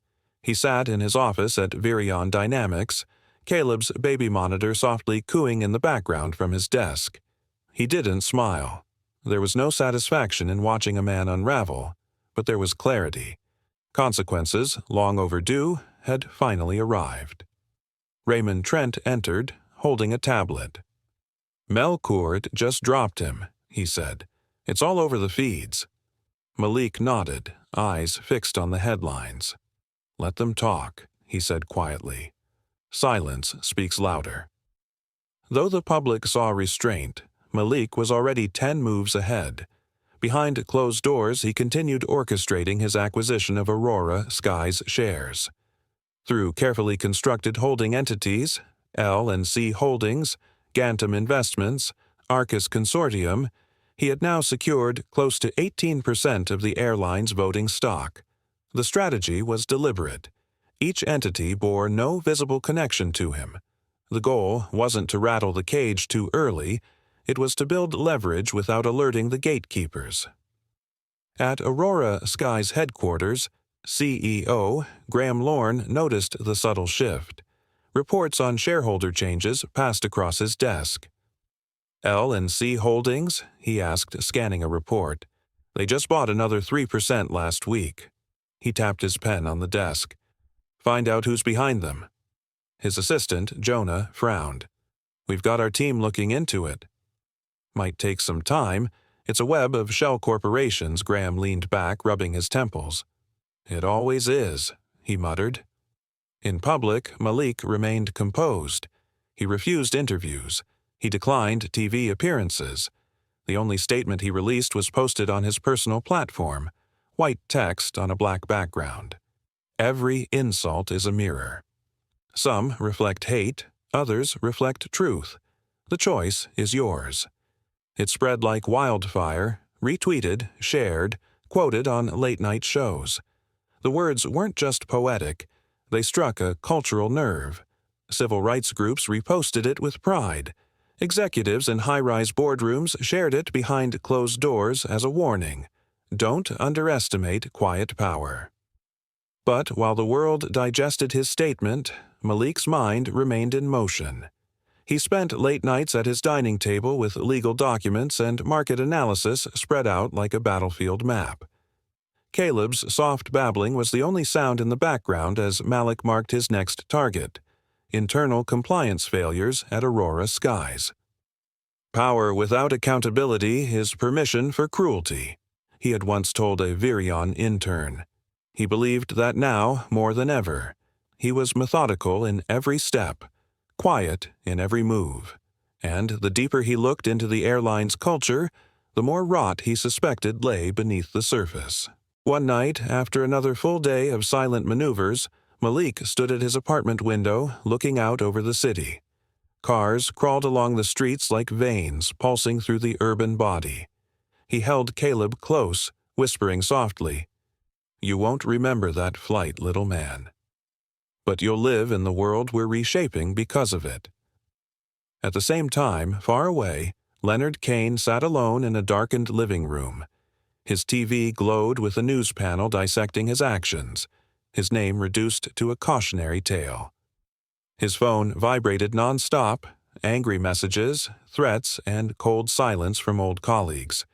A: He sat in his office at Virion Dynamics, Caleb's baby monitor softly cooing in the background from his desk. He didn't smile. There was no satisfaction in watching a man unravel, but there was clarity. Consequences, long overdue, had finally arrived. Raymond Trent entered, holding a tablet. "Mel Court just dropped him," he said. "It's all over the feeds." Malik nodded, eyes fixed on the headlines. "Let them talk," he said quietly. "Silence speaks louder." Though the public saw restraint, Malik was already 10 moves ahead. Behind closed doors, he continued orchestrating his acquisition of Aurora Sky's shares. Through carefully constructed holding entities, L&C Holdings, Gantom Investments, Arcus Consortium, he had now secured close to 18% of the airline's voting stock. The strategy was deliberate. Each entity bore no visible connection to him. The goal wasn't to rattle the cage too early, it was to build leverage without alerting the gatekeepers. At Aurora Sky's headquarters, CEO Graham Lorne noticed the subtle shift. Reports on shareholder changes passed across his desk. "L&C Holdings?" he asked, scanning a report. "They just bought another 3% last week." He tapped his pen on the desk. "Find out who's behind them." His assistant, Jonah, frowned. "We've got our team looking into it." "Might take some time. It's a web of shell corporations." Graham leaned back, rubbing his temples. "It always is," he muttered. In public, Malik remained composed. He refused interviews. He declined TV appearances. The only statement he released was posted on his personal platform, white text on a black background. "Every insult is a mirror." Some reflect hate, others reflect truth. The choice is yours. It spread like wildfire, retweeted, shared, quoted on late-night shows. The words weren't just poetic, they struck a cultural nerve. Civil rights groups reposted it with pride. Executives in high-rise boardrooms shared it behind closed doors as a warning. Don't underestimate quiet power. But while the world digested his statement, Malik's mind remained in motion. He spent late nights at his dining table with legal documents and market analysis spread out like a battlefield map. Caleb's soft babbling was the only sound in the background as Malik marked his next target: internal compliance failures at Aurora Skies. "Power without accountability is permission for cruelty," he had once told a Virion intern. He believed that now, more than ever. He was methodical in every step, quiet in every move, and the deeper he looked into the airline's culture, the more rot he suspected lay beneath the surface. One night, after another full day of silent maneuvers, Malik stood at his apartment window, looking out over the city. Cars crawled along the streets like veins pulsing through the urban body. He held Caleb close, whispering softly, "You won't remember that flight, little man. But you'll live in the world we're reshaping because of it." At the same time, far away, Leonard Kane sat alone in a darkened living room. His TV glowed with a news panel dissecting his actions, his name reduced to a cautionary tale. His phone vibrated nonstop, angry messages, threats, and cold silence from old colleagues.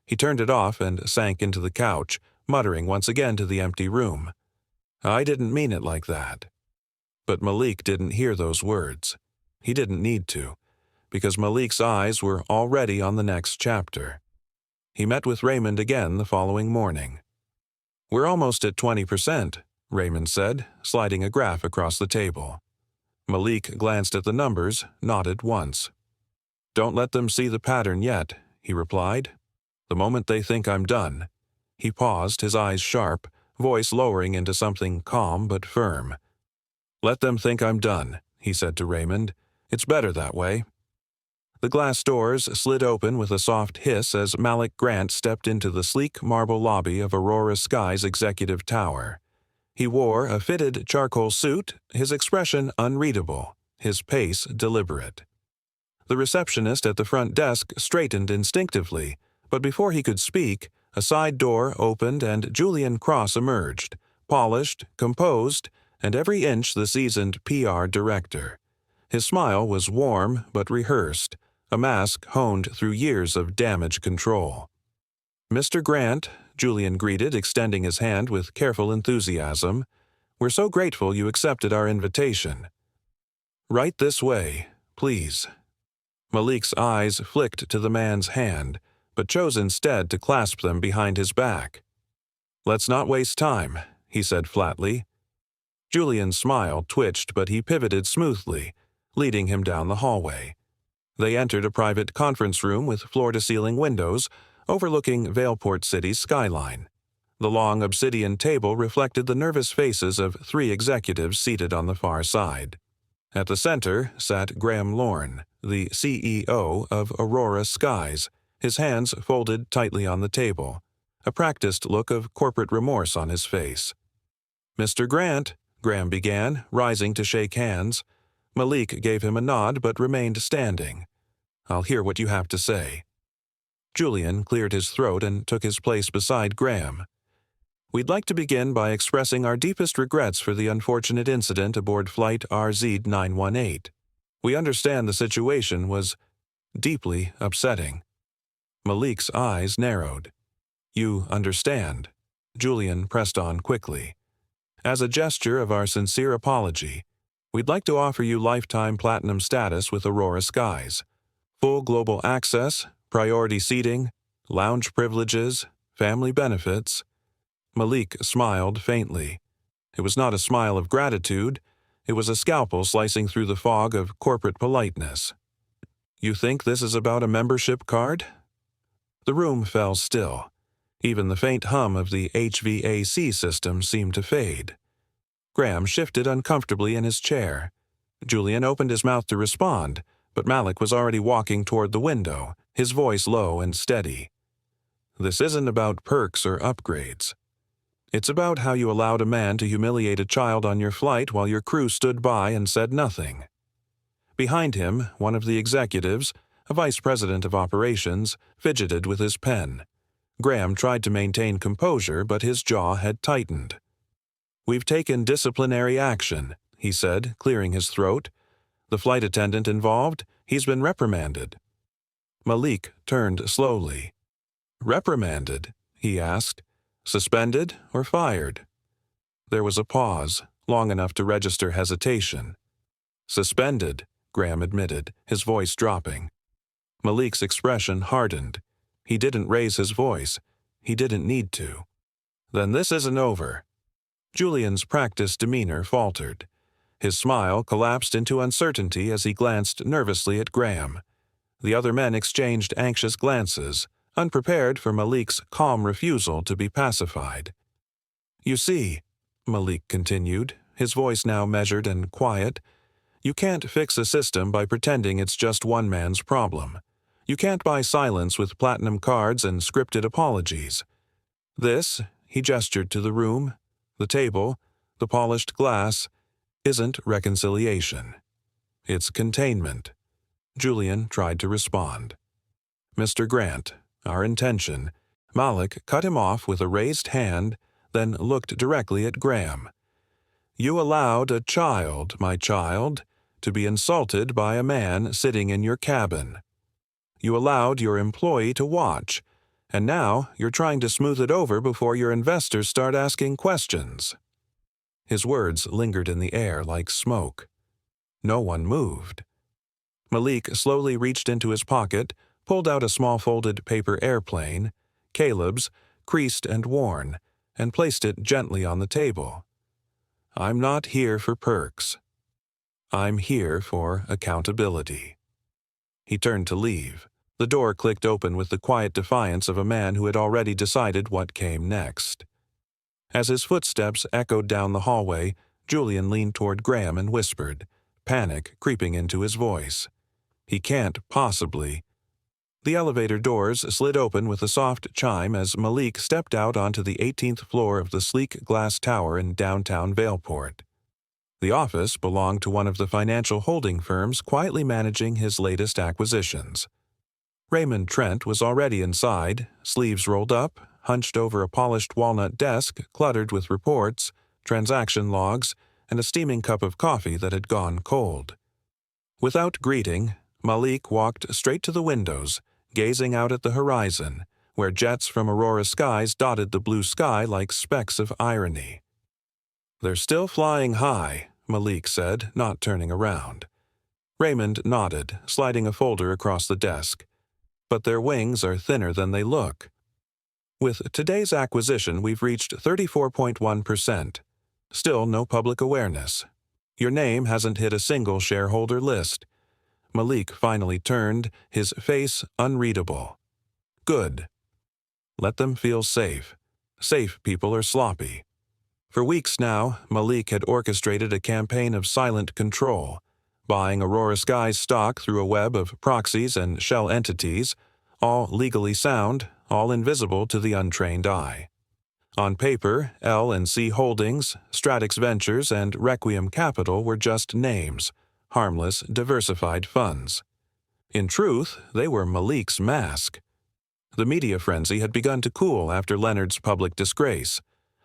A: He turned it off and sank into the couch, muttering once again to the empty room, "I didn't mean it like that." But Malik didn't hear those words. He didn't need to, because Malik's eyes were already on the next chapter. He met with Raymond again the following morning. "We're almost at 20%, Raymond said, sliding a graph across the table. Malik glanced at the numbers, nodded once. "Don't let them see the pattern yet," he replied. "The moment they think I'm done." He paused, his eyes sharp, voice lowering into something calm but firm. "Let them think I'm done," he said to Raymond. "It's better that way." The glass doors slid open with a soft hiss as Malik Grant stepped into the sleek marble lobby of Aurora Sky's executive tower. He wore a fitted charcoal suit, his expression unreadable, his pace deliberate. The receptionist at the front desk straightened instinctively, but before he could speak, a side door opened and Julian Cross emerged, polished, composed, and every inch the seasoned PR director. His smile was warm but rehearsed, a mask honed through years of damage control. "Mr. Grant," Julian greeted, extending his hand with careful enthusiasm, "we're so grateful you accepted our invitation. Right this way, please." Malik's eyes flicked to the man's hand, but chose instead to clasp them behind his back. "Let's not waste time," he said flatly. Julian's smile twitched, but he pivoted smoothly, leading him down the hallway. They entered a private conference room with floor-to-ceiling windows overlooking Valeport City's skyline. The long obsidian table reflected the nervous faces of 3 executives seated on the far side. At the center sat Graham Lorne, the CEO of Aurora Skies, his hands folded tightly on the table, a practiced look of corporate remorse on his face. "Mr. Grant," Graham began, rising to shake hands. Malik gave him a nod but remained standing. "I'll hear what you have to say." Julian cleared his throat and took his place beside Graham. "We'd like to begin by expressing our deepest regrets for the unfortunate incident aboard Flight RZ-918. We understand the situation was deeply upsetting." Malik's eyes narrowed. "You understand?" Julian pressed on quickly. "As a gesture of our sincere apology, we'd like to offer you lifetime platinum status with Aurora Skies. Full global access, priority seating, lounge privileges, family benefits." Malik smiled faintly. It was not a smile of gratitude. It was a scalpel slicing through the fog of corporate politeness. "You think this is about a membership card?" The room fell still. Even the faint hum of the HVAC system seemed to fade. Graham shifted uncomfortably in his chair. Julian opened his mouth to respond, but Malik was already walking toward the window, his voice low and steady. "This isn't about perks or upgrades. It's about how you allowed a man to humiliate a child on your flight while your crew stood by and said nothing." Behind him, one of the executives, a vice president of operations, fidgeted with his pen. Graham tried to maintain composure, but his jaw had tightened. "We've taken disciplinary action," he said, clearing his throat. "The flight attendant involved, he's been reprimanded." Malik turned slowly. "Reprimanded?" he asked. "Suspended or fired?" There was a pause, long enough to register hesitation. "Suspended," Graham admitted, his voice dropping. Malik's expression hardened. He didn't raise his voice. He didn't need to. "Then this isn't over." Julian's practiced demeanor faltered. His smile collapsed into uncertainty as he glanced nervously at Graham. The other men exchanged anxious glances, unprepared for Malik's calm refusal to be pacified. "You see," Malik continued, his voice now measured and quiet, "you can't fix a system by pretending it's just one man's problem. You can't buy silence with platinum cards and scripted apologies. This," he gestured to the room, the table, the polished glass, "isn't reconciliation. It's containment." Julian tried to respond. "Mr. Grant, our intention—" Malik cut him off with a raised hand, then looked directly at Graham. "You allowed a child, my child, to be insulted by a man sitting in your cabin. You allowed your employee to watch, and now you're trying to smooth it over before your investors start asking questions." His words lingered in the air like smoke. No one moved. Malik slowly reached into his pocket, pulled out a small folded paper airplane, Caleb's, creased and worn, and placed it gently on the table. "I'm not here for perks. I'm here for accountability." He turned to leave. The door clicked open with the quiet defiance of a man who had already decided what came next. As his footsteps echoed down the hallway, Julian leaned toward Graham and whispered, panic creeping into his voice. He can't possibly. The elevator doors slid open with a soft chime as Malik stepped out onto the 18th floor of the sleek glass tower in downtown Vailport. The office belonged to one of the financial holding firms quietly managing his latest acquisitions. Raymond Trent was already inside, sleeves rolled up, hunched over a polished walnut desk cluttered with reports, transaction logs, and a steaming cup of coffee that had gone cold. Without greeting, Malik walked straight to the windows, gazing out at the horizon, where jets from Aurora skies dotted the blue sky like specks of irony. "They're still flying high," Malik said, not turning around. Raymond nodded, sliding a folder across the desk. "But their wings are thinner than they look. With today's acquisition, we've reached 34.1%. Still no public awareness. Your name hasn't hit a single shareholder list." Malik finally turned, his face unreadable. "Good. Let them feel safe. Safe people are sloppy." For weeks now, Malik had orchestrated a campaign of silent control, buying Aurora Sky's stock through a web of proxies and shell entities, all legally sound, all invisible to the untrained eye. On paper, L&C Holdings, Stratix Ventures, and Requiem Capital were just names, harmless, diversified funds. In truth, they were Malik's mask. The media frenzy had begun to cool after Leonard's public disgrace.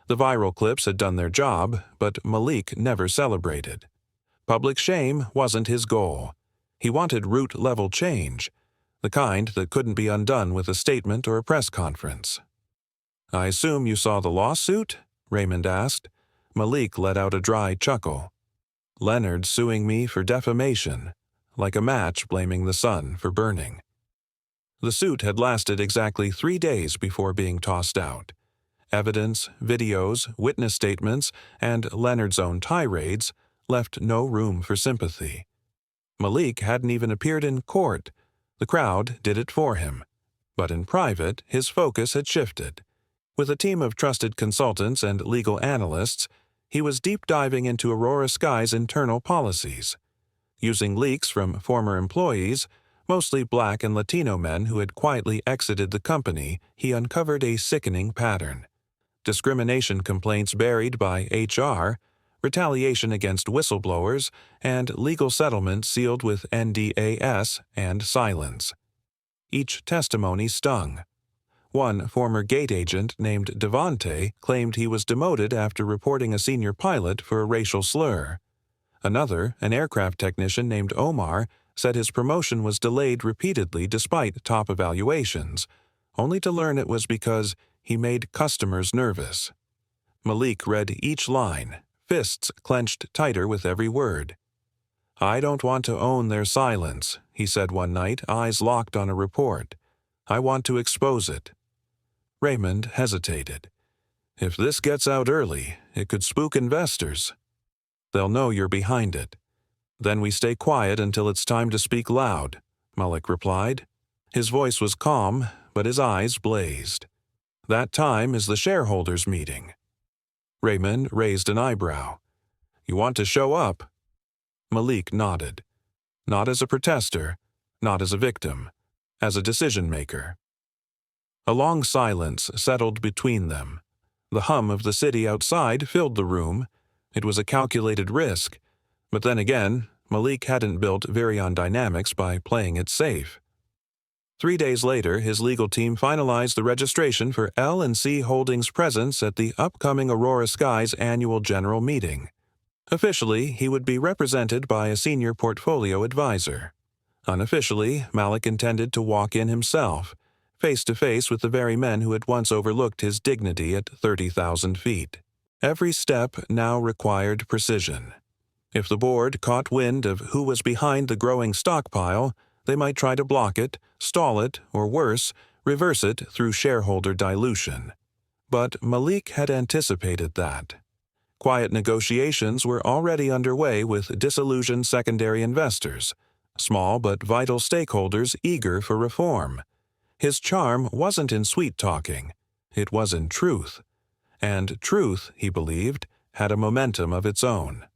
A: The viral clips had done their job, but Malik never celebrated. Public shame wasn't his goal. He wanted root-level change, the kind that couldn't be undone with a statement or a press conference. "I assume you saw the lawsuit?" Raymond asked. Malik let out a dry chuckle. "Leonard's suing me for defamation, like a match blaming the sun for burning." The suit had lasted exactly 3 days before being tossed out. Evidence, videos, witness statements, and Leonard's own tirades left no room for sympathy. Malik hadn't even appeared in court. The crowd did it for him. But in private, his focus had shifted. With a team of trusted consultants and legal analysts, he was deep diving into Aurora Sky's internal policies. Using leaks from former employees, mostly Black and Latino men who had quietly exited the company, he uncovered a sickening pattern. Discrimination complaints buried by HR, retaliation against whistleblowers, and legal settlements sealed with NDAS and silence. Each testimony stung. One former gate agent named Devante claimed he was demoted after reporting a senior pilot for a racial slur. Another, an aircraft technician named Omar, said his promotion was delayed repeatedly despite top evaluations, only to learn it was because he made customers nervous. Malik read each line, fists clenched tighter with every word. "I don't want to own their silence," he said one night, eyes locked on a report. "I want to expose it." Raymond hesitated. "If this gets out early, it could spook investors. They'll know you're behind it." "Then we stay quiet until it's time to speak loud," Malik replied. His voice was calm, but his eyes blazed. "That time is the shareholders' meeting." Raymond raised an eyebrow. "You want to show up?" Malik nodded. Not as a protester, not as a victim, as a decision-maker. A long silence settled between them. The hum of the city outside filled the room. It was a calculated risk, but then again, Malik hadn't built Virion Dynamics by playing it safe. 3 days later, his legal team finalized the registration for L&C Holdings' presence at the upcoming Aurora Skies annual general meeting. Officially, he would be represented by a senior portfolio advisor. Unofficially, Malik intended to walk in himself, face-to-face with the very men who had once overlooked his dignity at 30,000 feet. Every step now required precision. If the board caught wind of who was behind the growing stockpile, they might try to block it, stall it, or worse, reverse it through shareholder dilution. But Malik had anticipated that. Quiet negotiations were already underway with disillusioned secondary investors, small but vital stakeholders eager for reform. His charm wasn't in sweet-talking, it was in truth. And truth, he believed, had a momentum of its own.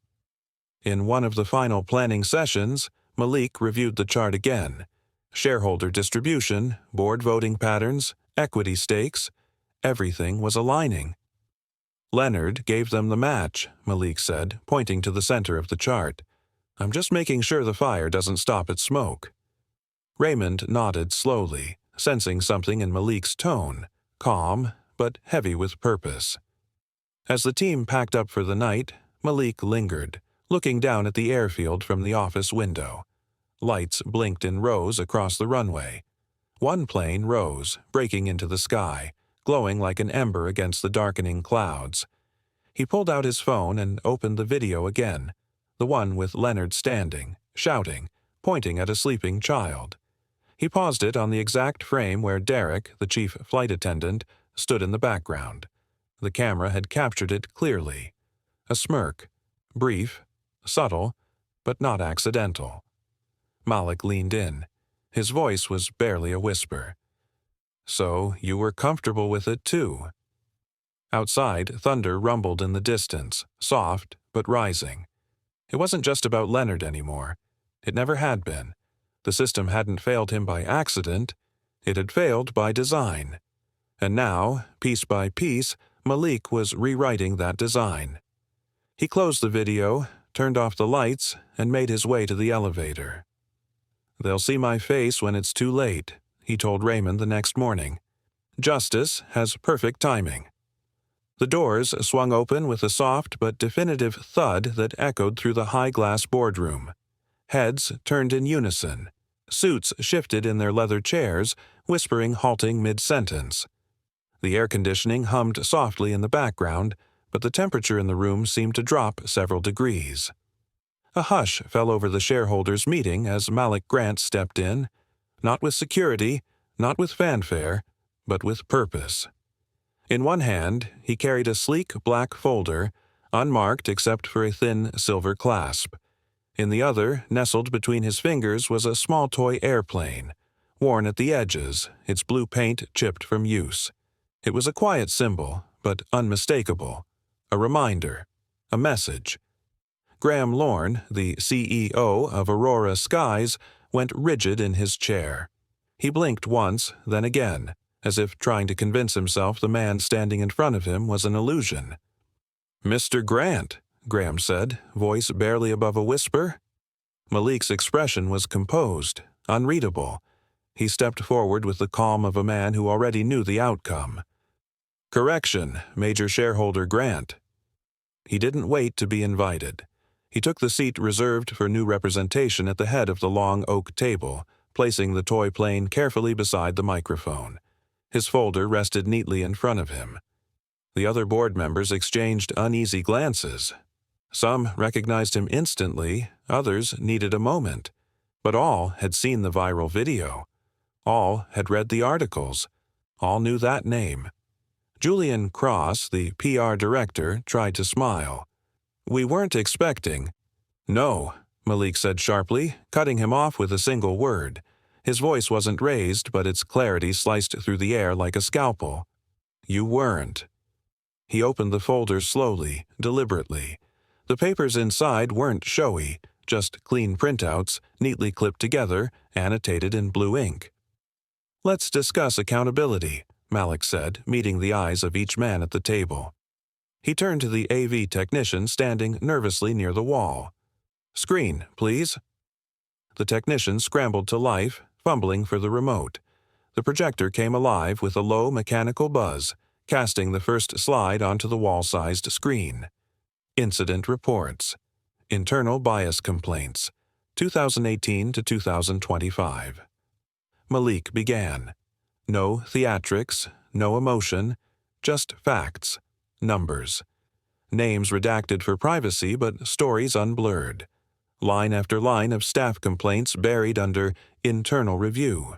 A: In one of the final planning sessions, Malik reviewed the chart again. Shareholder distribution, board voting patterns, equity stakes, everything was aligning. Leonard gave them the match, Malik said, pointing to the center of the chart. I'm just making sure the fire doesn't stop at smoke. Raymond nodded slowly, sensing something in Malik's tone, calm but heavy with purpose. As the team packed up for the night, Malik lingered, looking down at the airfield from the office window. Lights blinked in rows across the runway. One plane rose, breaking into the sky, glowing like an ember against the darkening clouds. He pulled out his phone and opened the video again, the one with Leonard standing, shouting, pointing at a sleeping child. He paused it on the exact frame where Derek, the chief flight attendant, stood in the background. The camera had captured it clearly. A smirk, brief, subtle, but not accidental. Malik leaned in. His voice was barely a whisper. So you were comfortable with it too. Outside, thunder rumbled in the distance, soft but rising. It wasn't just about Leonard anymore. It never had been. The system hadn't failed him by accident. It had failed by design. And now, piece by piece, Malik was rewriting that design. He closed the video, turned off the lights, and made his way to the elevator. They'll see my face when it's too late, he told Raymond the next morning. Justice has perfect timing. The doors swung open with a soft but definitive thud that echoed through the high-glass boardroom. Heads turned in unison. Suits shifted in their leather chairs, whispering halting mid-sentence. The air conditioning hummed softly in the background, but the temperature in the room seemed to drop several degrees. A hush fell over the shareholders' meeting as Malik Grant stepped in, not with security, not with fanfare, but with purpose. In one hand, he carried a sleek black folder, unmarked except for a thin silver clasp. In the other, nestled between his fingers, was a small toy airplane, worn at the edges, its blue paint chipped from use. It was a quiet symbol, but unmistakable. A reminder. A message. Graham Lorne, the CEO of Aurora Skies, went rigid in his chair. He blinked once, then again, as if trying to convince himself the man standing in front of him was an illusion. "Mr. Grant," Graham said, voice barely above a whisper. Malik's expression was composed, unreadable. He stepped forward with the calm of a man who already knew the outcome. "Correction, Major Shareholder Grant." He didn't wait to be invited. He took the seat reserved for new representation at the head of the long oak table, placing the toy plane carefully beside the microphone. His folder rested neatly in front of him. The other board members exchanged uneasy glances. Some recognized him instantly, others needed a moment. But all had seen the viral video. All had read the articles. All knew that name. Julian Cross, the PR director, tried to smile. "We weren't expecting—" "No," Malik said sharply, cutting him off with a single word. His voice wasn't raised, but its clarity sliced through the air like a scalpel. "You weren't." He opened the folder slowly, deliberately. The papers inside weren't showy, just clean printouts, neatly clipped together, annotated in blue ink. "Let's discuss accountability," Malik said, meeting the eyes of each man at the table. He turned to the AV technician standing nervously near the wall. "Screen, please." The technician scrambled to life, fumbling for the remote. The projector came alive with a low mechanical buzz, casting the first slide onto the wall-sized screen. Incident reports. Internal bias complaints. 2018 to 2025. Malik began. No theatrics, no emotion, just facts, numbers. Names redacted for privacy, but stories unblurred. Line after line of staff complaints buried under internal review.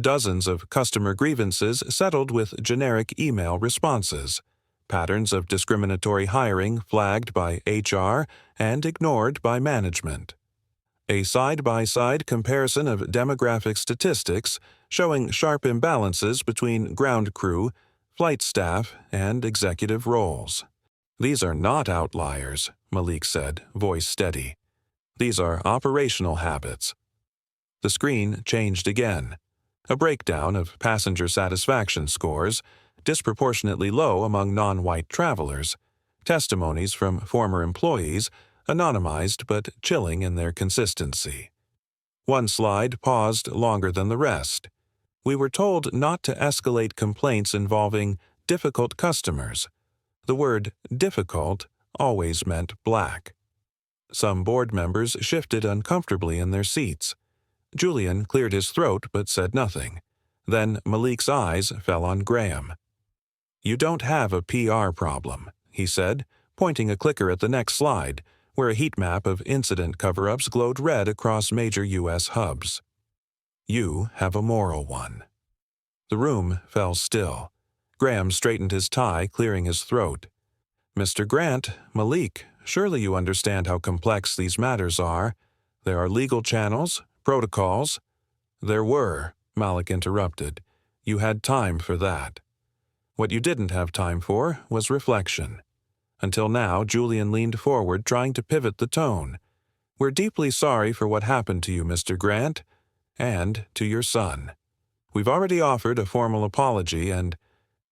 A: Dozens of customer grievances settled with generic email responses. Patterns of discriminatory hiring flagged by HR and ignored by management. A side-by-side comparison of demographic statistics showing sharp imbalances between ground crew, flight staff, and executive roles. "These are not outliers," Malik said, voice steady. These are operational habits. The screen changed again. A breakdown of passenger satisfaction scores, disproportionately low among non-white travelers, testimonies from former employees, anonymized but chilling in their consistency. One slide paused longer than the rest. We were told not to escalate complaints involving difficult customers. The word difficult always meant black. Some board members shifted uncomfortably in their seats. Julian cleared his throat but said nothing. Then Malik's eyes fell on Graham. "You don't have a PR problem," he said, pointing a clicker at the next slide, where a heat map of incident cover-ups glowed red across major U.S. hubs. "You have a moral one." The room fell still. Graham straightened his tie, clearing his throat. "Mr. Grant, Malik, surely you understand how complex these matters are. There are legal channels, protocols." "There were," Malik interrupted. "You had time for that. What you didn't have time for was reflection." Until now, Julian leaned forward, trying to pivot the tone. "We're deeply sorry for what happened to you, Mr. Grant, and to your son. We've already offered a formal apology and—"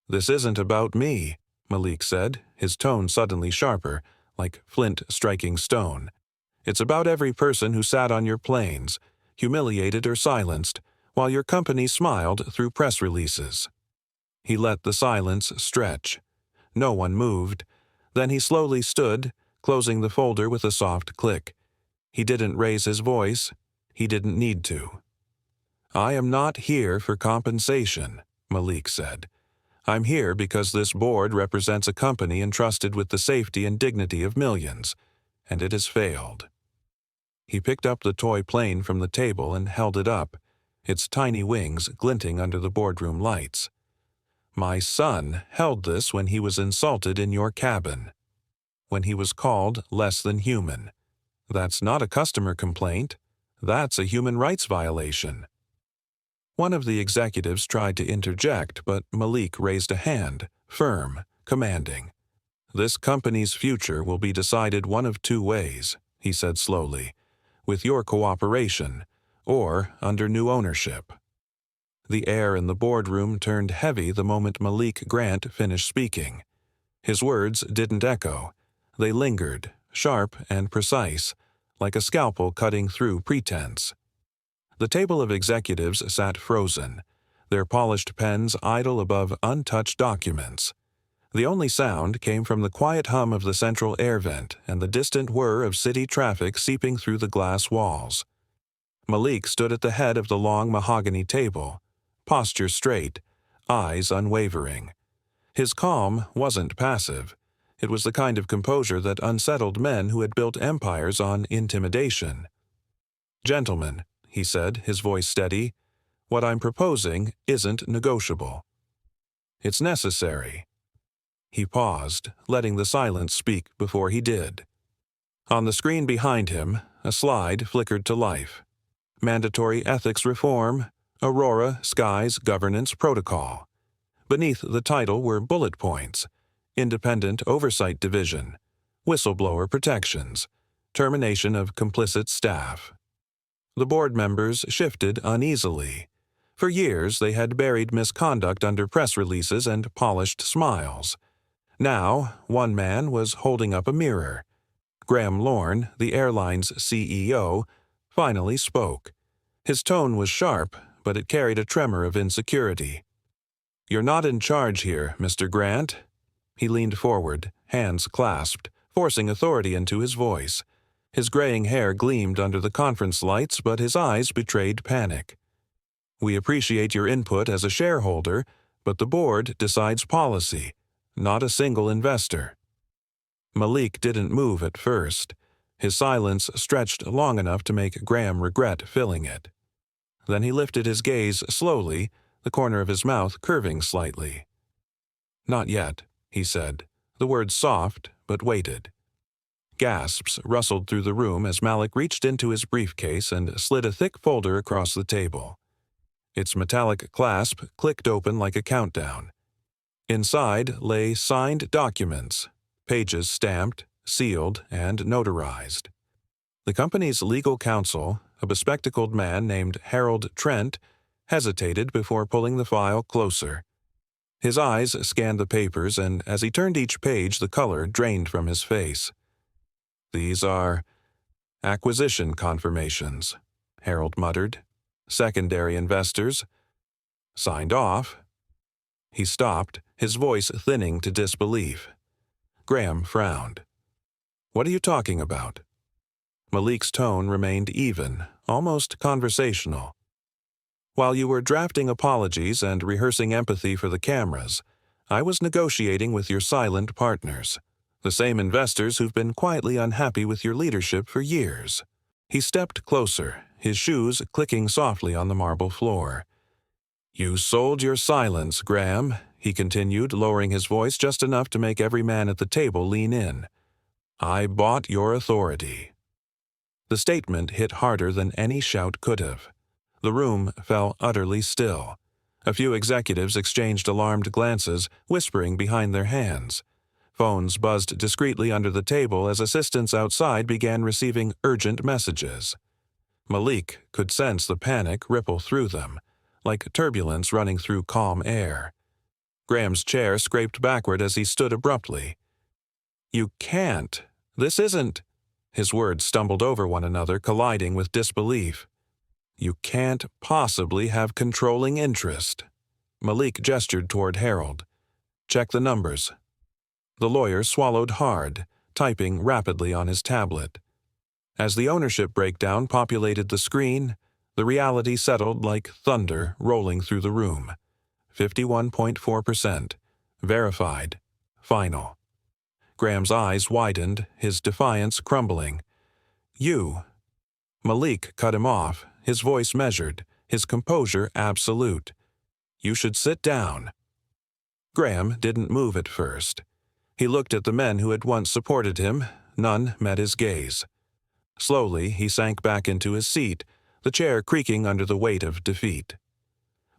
A: "This isn't about me," Malik said, his tone suddenly sharper, like flint striking stone. "It's about every person who sat on your planes, humiliated or silenced, while your company smiled through press releases." He let the silence stretch. No one moved. Then he slowly stood, closing the folder with a soft click. He didn't raise his voice. He didn't need to. "I am not here for compensation," Malik said. "I'm here because this board represents a company entrusted with the safety and dignity of millions, and it has failed." He picked up the toy plane from the table and held it up, its tiny wings glinting under the boardroom lights. "My son held this when he was insulted in your cabin. When he was called less than human. That's not a customer complaint. That's a human rights violation." One of the executives tried to interject, but Malik raised a hand, firm, commanding. "This company's future will be decided one of two ways," he said slowly, "with your cooperation, or under new ownership." The air in the boardroom turned heavy the moment Malik Grant finished speaking. His words didn't echo. They lingered, sharp and precise, like a scalpel cutting through pretense. The table of executives sat frozen, their polished pens idle above untouched documents. The only sound came from the quiet hum of the central air vent and the distant whir of city traffic seeping through the glass walls. Malik stood at the head of the long mahogany table, posture straight, eyes unwavering. His calm wasn't passive. It was the kind of composure that unsettled men who had built empires on intimidation. "Gentlemen," he said, his voice steady, "what I'm proposing isn't negotiable. It's necessary." He paused, letting the silence speak before he did. On the screen behind him, a slide flickered to life. Mandatory ethics reform, Aurora Skies Governance Protocol. Beneath the title were bullet points: Independent Oversight Division, Whistleblower Protections, Termination of Complicit Staff. The board members shifted uneasily. For years they had buried misconduct under press releases and polished smiles. Now, one man was holding up a mirror. Graham Lorne, the airline's CEO, finally spoke. His tone was sharp, but it carried a tremor of insecurity. "You're not in charge here, Mr. Grant." He leaned forward, hands clasped, forcing authority into his voice. His graying hair gleamed under the conference lights, but his eyes betrayed panic. "We appreciate your input as a shareholder, but the board decides policy, not a single investor." Malik didn't move at first. His silence stretched long enough to make Graham regret filling it. Then he lifted his gaze slowly, the corner of his mouth curving slightly. "Not yet," he said, the words soft but weighted. Gasps rustled through the room as Malik reached into his briefcase and slid a thick folder across the table. Its metallic clasp clicked open like a countdown. Inside lay signed documents, pages stamped, sealed, and notarized. The company's legal counsel, a bespectacled man named Harold Trent, hesitated before pulling the file closer. His eyes scanned the papers, and as he turned each page, the color drained from his face. "These are acquisition confirmations," Harold muttered. "Secondary investors. Signed off." He stopped, his voice thinning to disbelief. Graham frowned. "What are you talking about?" Malik's tone remained even, almost conversational. "While you were drafting apologies and rehearsing empathy for the cameras, I was negotiating with your silent partners, the same investors who've been quietly unhappy with your leadership for years." He stepped closer, his shoes clicking softly on the marble floor. "You sold your silence, Graham," he continued, lowering his voice just enough to make every man at the table lean in. "I bought your authority." The statement hit harder than any shout could have. The room fell utterly still. A few executives exchanged alarmed glances, whispering behind their hands. Phones buzzed discreetly under the table as assistants outside began receiving urgent messages. Malik could sense the panic ripple through them, like turbulence running through calm air. Graham's chair scraped backward as he stood abruptly. "You can't. This isn't—" His words stumbled over one another, colliding with disbelief. "You can't possibly have controlling interest." Malik gestured toward Harold. "Check the numbers." The lawyer swallowed hard, typing rapidly on his tablet. As the ownership breakdown populated the screen, the reality settled like thunder rolling through the room. 51.4%. Verified. Final. Graham's eyes widened, his defiance crumbling. "You—" Malik cut him off, his voice measured, his composure absolute. "You should sit down." Graham didn't move at first. He looked at the men who had once supported him. None met his gaze. Slowly, he sank back into his seat, the chair creaking under the weight of defeat.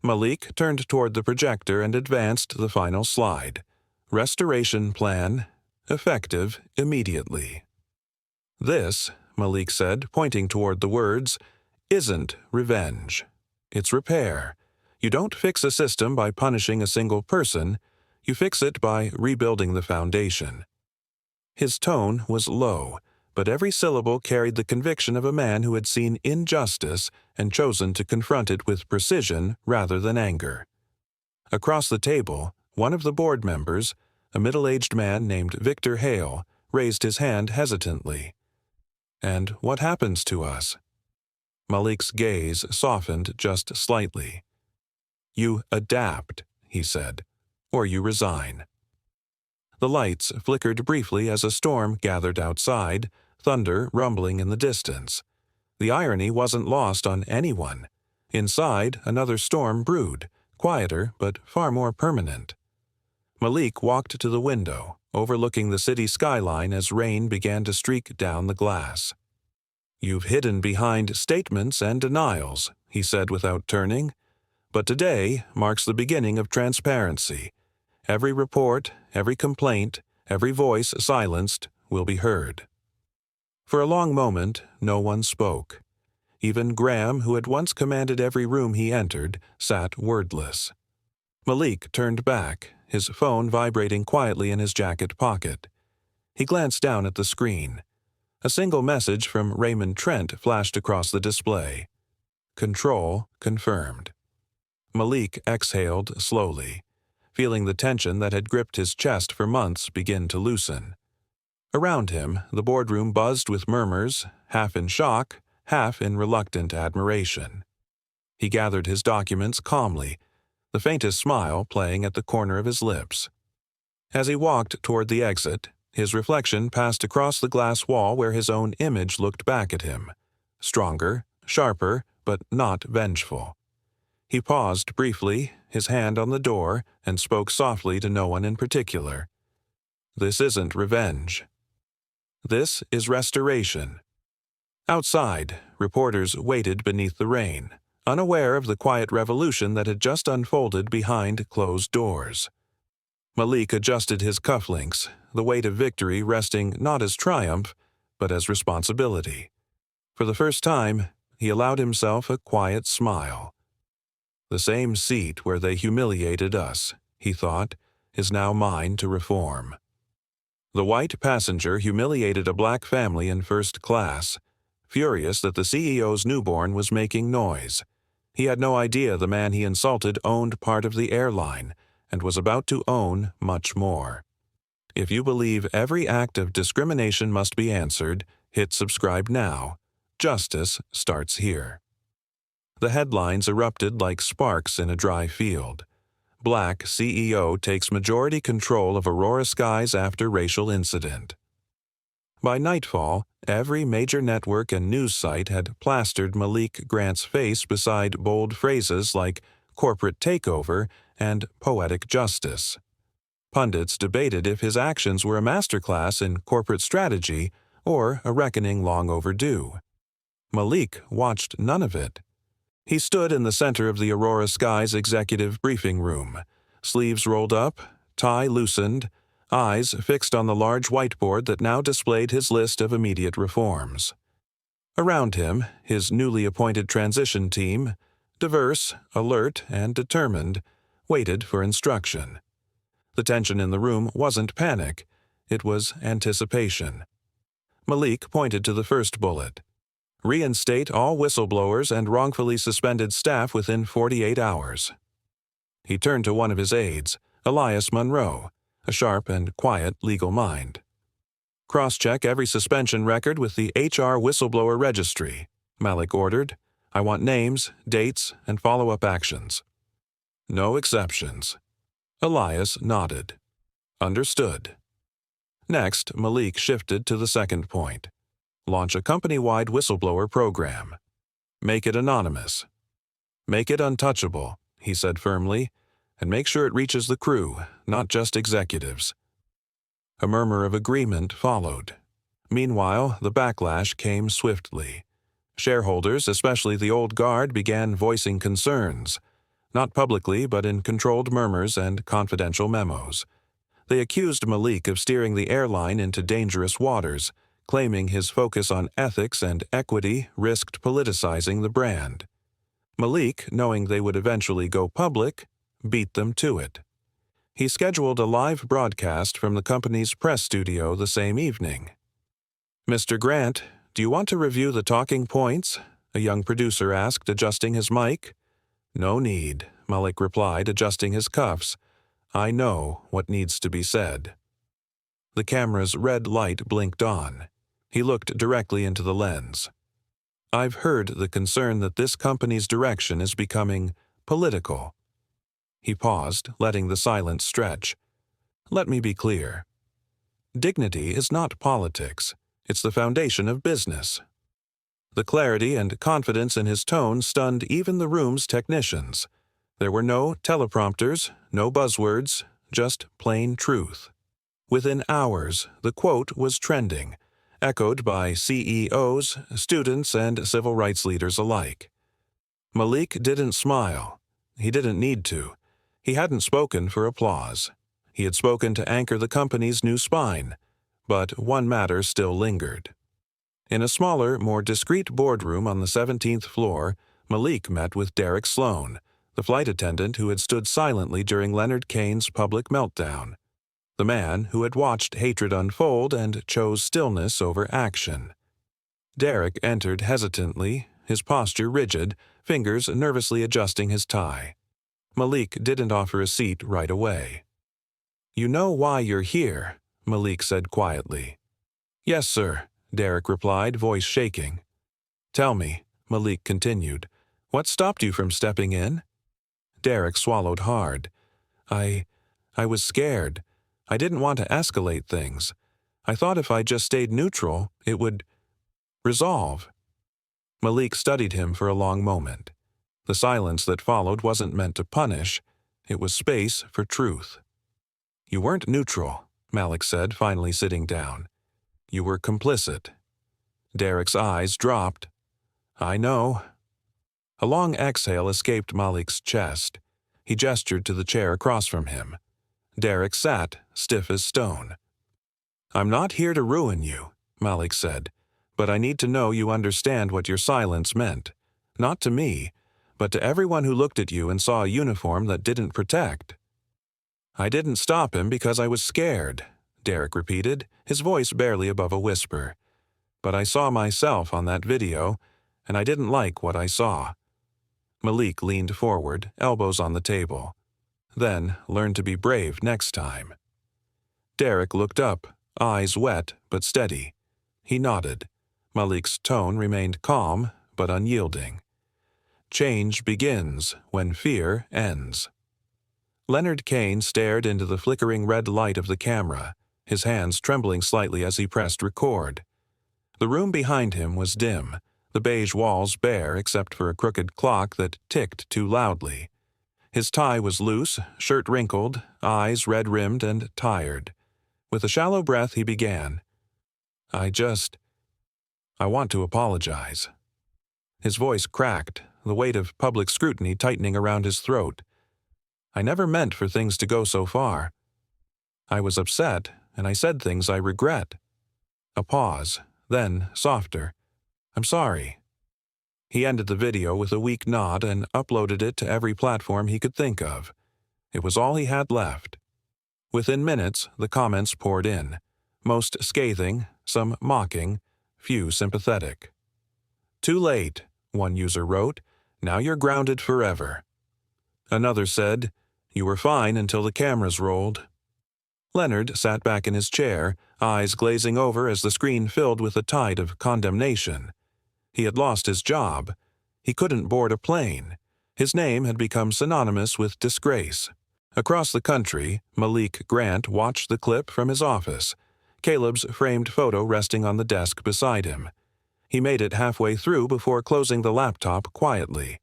A: Malik turned toward the projector and advanced the final slide. Restoration plan, effective immediately. "This," Malik said, pointing toward the words, "isn't revenge. It's repair. You don't fix a system by punishing a single person. You fix it by rebuilding the foundation." His tone was low, but every syllable carried the conviction of a man who had seen injustice and chosen to confront it with precision rather than anger. Across the table, one of the board members, a middle-aged man named Victor Hale, raised his hand hesitantly. "And what happens to us?" Malik's gaze softened just slightly. "You adapt," he said, "or you resign." The lights flickered briefly as a storm gathered outside, thunder rumbling in the distance. The irony wasn't lost on anyone. Inside, another storm brewed, quieter but far more permanent. Malik walked to the window, overlooking the city skyline as rain began to streak down the glass. "You've hidden behind statements and denials," he said without turning. "But today marks the beginning of transparency. Every report, every complaint, every voice silenced will be heard." For a long moment, no one spoke. Even Graham, who had once commanded every room he entered, sat wordless. Malik turned back, his phone vibrating quietly in his jacket pocket. He glanced down at the screen. A single message from Raymond Trent flashed across the display. "Control confirmed." Malik exhaled slowly, feeling the tension that had gripped his chest for months begin to loosen. Around him, the boardroom buzzed with murmurs, half in shock, half in reluctant admiration. He gathered his documents calmly, the faintest smile playing at the corner of his lips. As he walked toward the exit, his reflection passed across the glass wall where his own image looked back at him. Stronger, sharper, but not vengeful. He paused briefly, his hand on the door, and spoke softly to no one in particular. "This isn't revenge. This is restoration." Outside, reporters waited beneath the rain, unaware of the quiet revolution that had just unfolded behind closed doors. Malik adjusted his cufflinks, the weight of victory resting not as triumph, but as responsibility. For the first time, he allowed himself a quiet smile. The same seat where they humiliated us, he thought, is now mine to reform. The white passenger humiliated a black family in first class, furious that the CEO's newborn was making noise. He had no idea the man he insulted owned part of the airline and was about to own much more. If you believe every act of discrimination must be answered, hit subscribe now. Justice starts here. The headlines erupted like sparks in a dry field. Black CEO takes majority control of Aurora skies after racial incident. By nightfall, every major network and news site had plastered Malik Grant's face beside bold phrases like corporate takeover and poetic justice. Pundits debated if his actions were a masterclass in corporate strategy or a reckoning long overdue. Malik watched none of it. He stood in the center of the Aurora Skies executive briefing room, sleeves rolled up, tie loosened, eyes fixed on the large whiteboard that now displayed his list of immediate reforms. Around him, his newly appointed transition team, diverse, alert, and determined, waited for instruction. The tension in the room wasn't panic, it was anticipation. Malik pointed to the first bullet. Reinstate all whistleblowers and wrongfully suspended staff within 48 hours. He turned to one of his aides, Elias Monroe, a sharp and quiet legal mind. Cross-check every suspension record with the HR whistleblower registry, Malik ordered. I want names, dates, and follow-up actions. No exceptions. Elias nodded. Understood. Next, Malik shifted to the second point. Launch a company-wide whistleblower program. Make it anonymous. Make it untouchable, he said firmly, and make sure it reaches the crew, not just executives. A murmur of agreement followed. Meanwhile, the backlash came swiftly. Shareholders, especially the old guard, began voicing concerns, not publicly but in controlled murmurs and confidential memos. They accused Malik of steering the airline into dangerous waters, claiming his focus on ethics and equity risked politicizing the brand. Malik, knowing they would eventually go public, beat them to it. He scheduled a live broadcast from the company's press studio the same evening. Mr. Grant, do you want to review the talking points? A young producer asked, adjusting his mic. No need, Malik replied, adjusting his cuffs. I know what needs to be said. The camera's red light blinked on. He looked directly into the lens. I've heard the concern that this company's direction is becoming political. He paused, letting the silence stretch. Let me be clear. Dignity is not politics. It's the foundation of business. The clarity and confidence in his tone stunned even the room's technicians. There were no teleprompters, no buzzwords, just plain truth. Within hours, the quote was trending, echoed by CEOs, students, and civil rights leaders alike. Malik didn't smile. He didn't need to. He hadn't spoken for applause. He had spoken to anchor the company's new spine. But one matter still lingered. In a smaller, more discreet boardroom on the 17th floor, Malik met with Derek Sloan, the flight attendant who had stood silently during Leonard Kane's public meltdown, the man who had watched hatred unfold and chose stillness over action. Derek entered hesitantly, his posture rigid, fingers nervously adjusting his tie. Malik didn't offer a seat right away. You know why you're here, Malik said quietly. Yes, sir, Derek replied, voice shaking. Tell me, Malik continued, what stopped you from stepping in? Derek swallowed hard. I was scared. I didn't want to escalate things. I thought if I just stayed neutral, it would resolve. Malik studied him for a long moment. The silence that followed wasn't meant to punish. It was space for truth. You weren't neutral, Malik said, finally sitting down. You were complicit. Derek's eyes dropped. I know. A long exhale escaped Malik's chest. He gestured to the chair across from him. Derek sat, stiff as stone. I'm not here to ruin you, Malik said, but I need to know you understand what your silence meant. Not to me, but to everyone who looked at you and saw a uniform that didn't protect." "I didn't stop him because I was scared," Derek repeated, his voice barely above a whisper. "But I saw myself on that video, and I didn't like what I saw." Malik leaned forward, elbows on the table. "Then learn to be brave next time." Derek looked up, eyes wet but steady. He nodded. Malik's tone remained calm but unyielding. "Change begins when fear ends." Leonard Kane stared into the flickering red light of the camera, his hands trembling slightly as he pressed record. The room behind him was dim, the beige walls bare except for a crooked clock that ticked too loudly. His tie was loose, shirt wrinkled, eyes red-rimmed and tired. With a shallow breath he began, I want to apologize." His voice cracked, the weight of public scrutiny tightening around his throat. "I never meant for things to go so far. I was upset, and I said things I regret." A pause, then softer. "I'm sorry." He ended the video with a weak nod and uploaded it to every platform he could think of. It was all he had left. Within minutes, the comments poured in, most scathing, some mocking, few sympathetic. "Too late," one user wrote. "Now you're grounded forever." Another said, "You were fine until the cameras rolled." Leonard sat back in his chair, eyes glazing over as the screen filled with a tide of condemnation. He had lost his job. He couldn't board a plane. His name had become synonymous with disgrace. Across the country, Malik Grant watched the clip from his office, Caleb's framed photo resting on the desk beside him. He made it halfway through before closing the laptop quietly.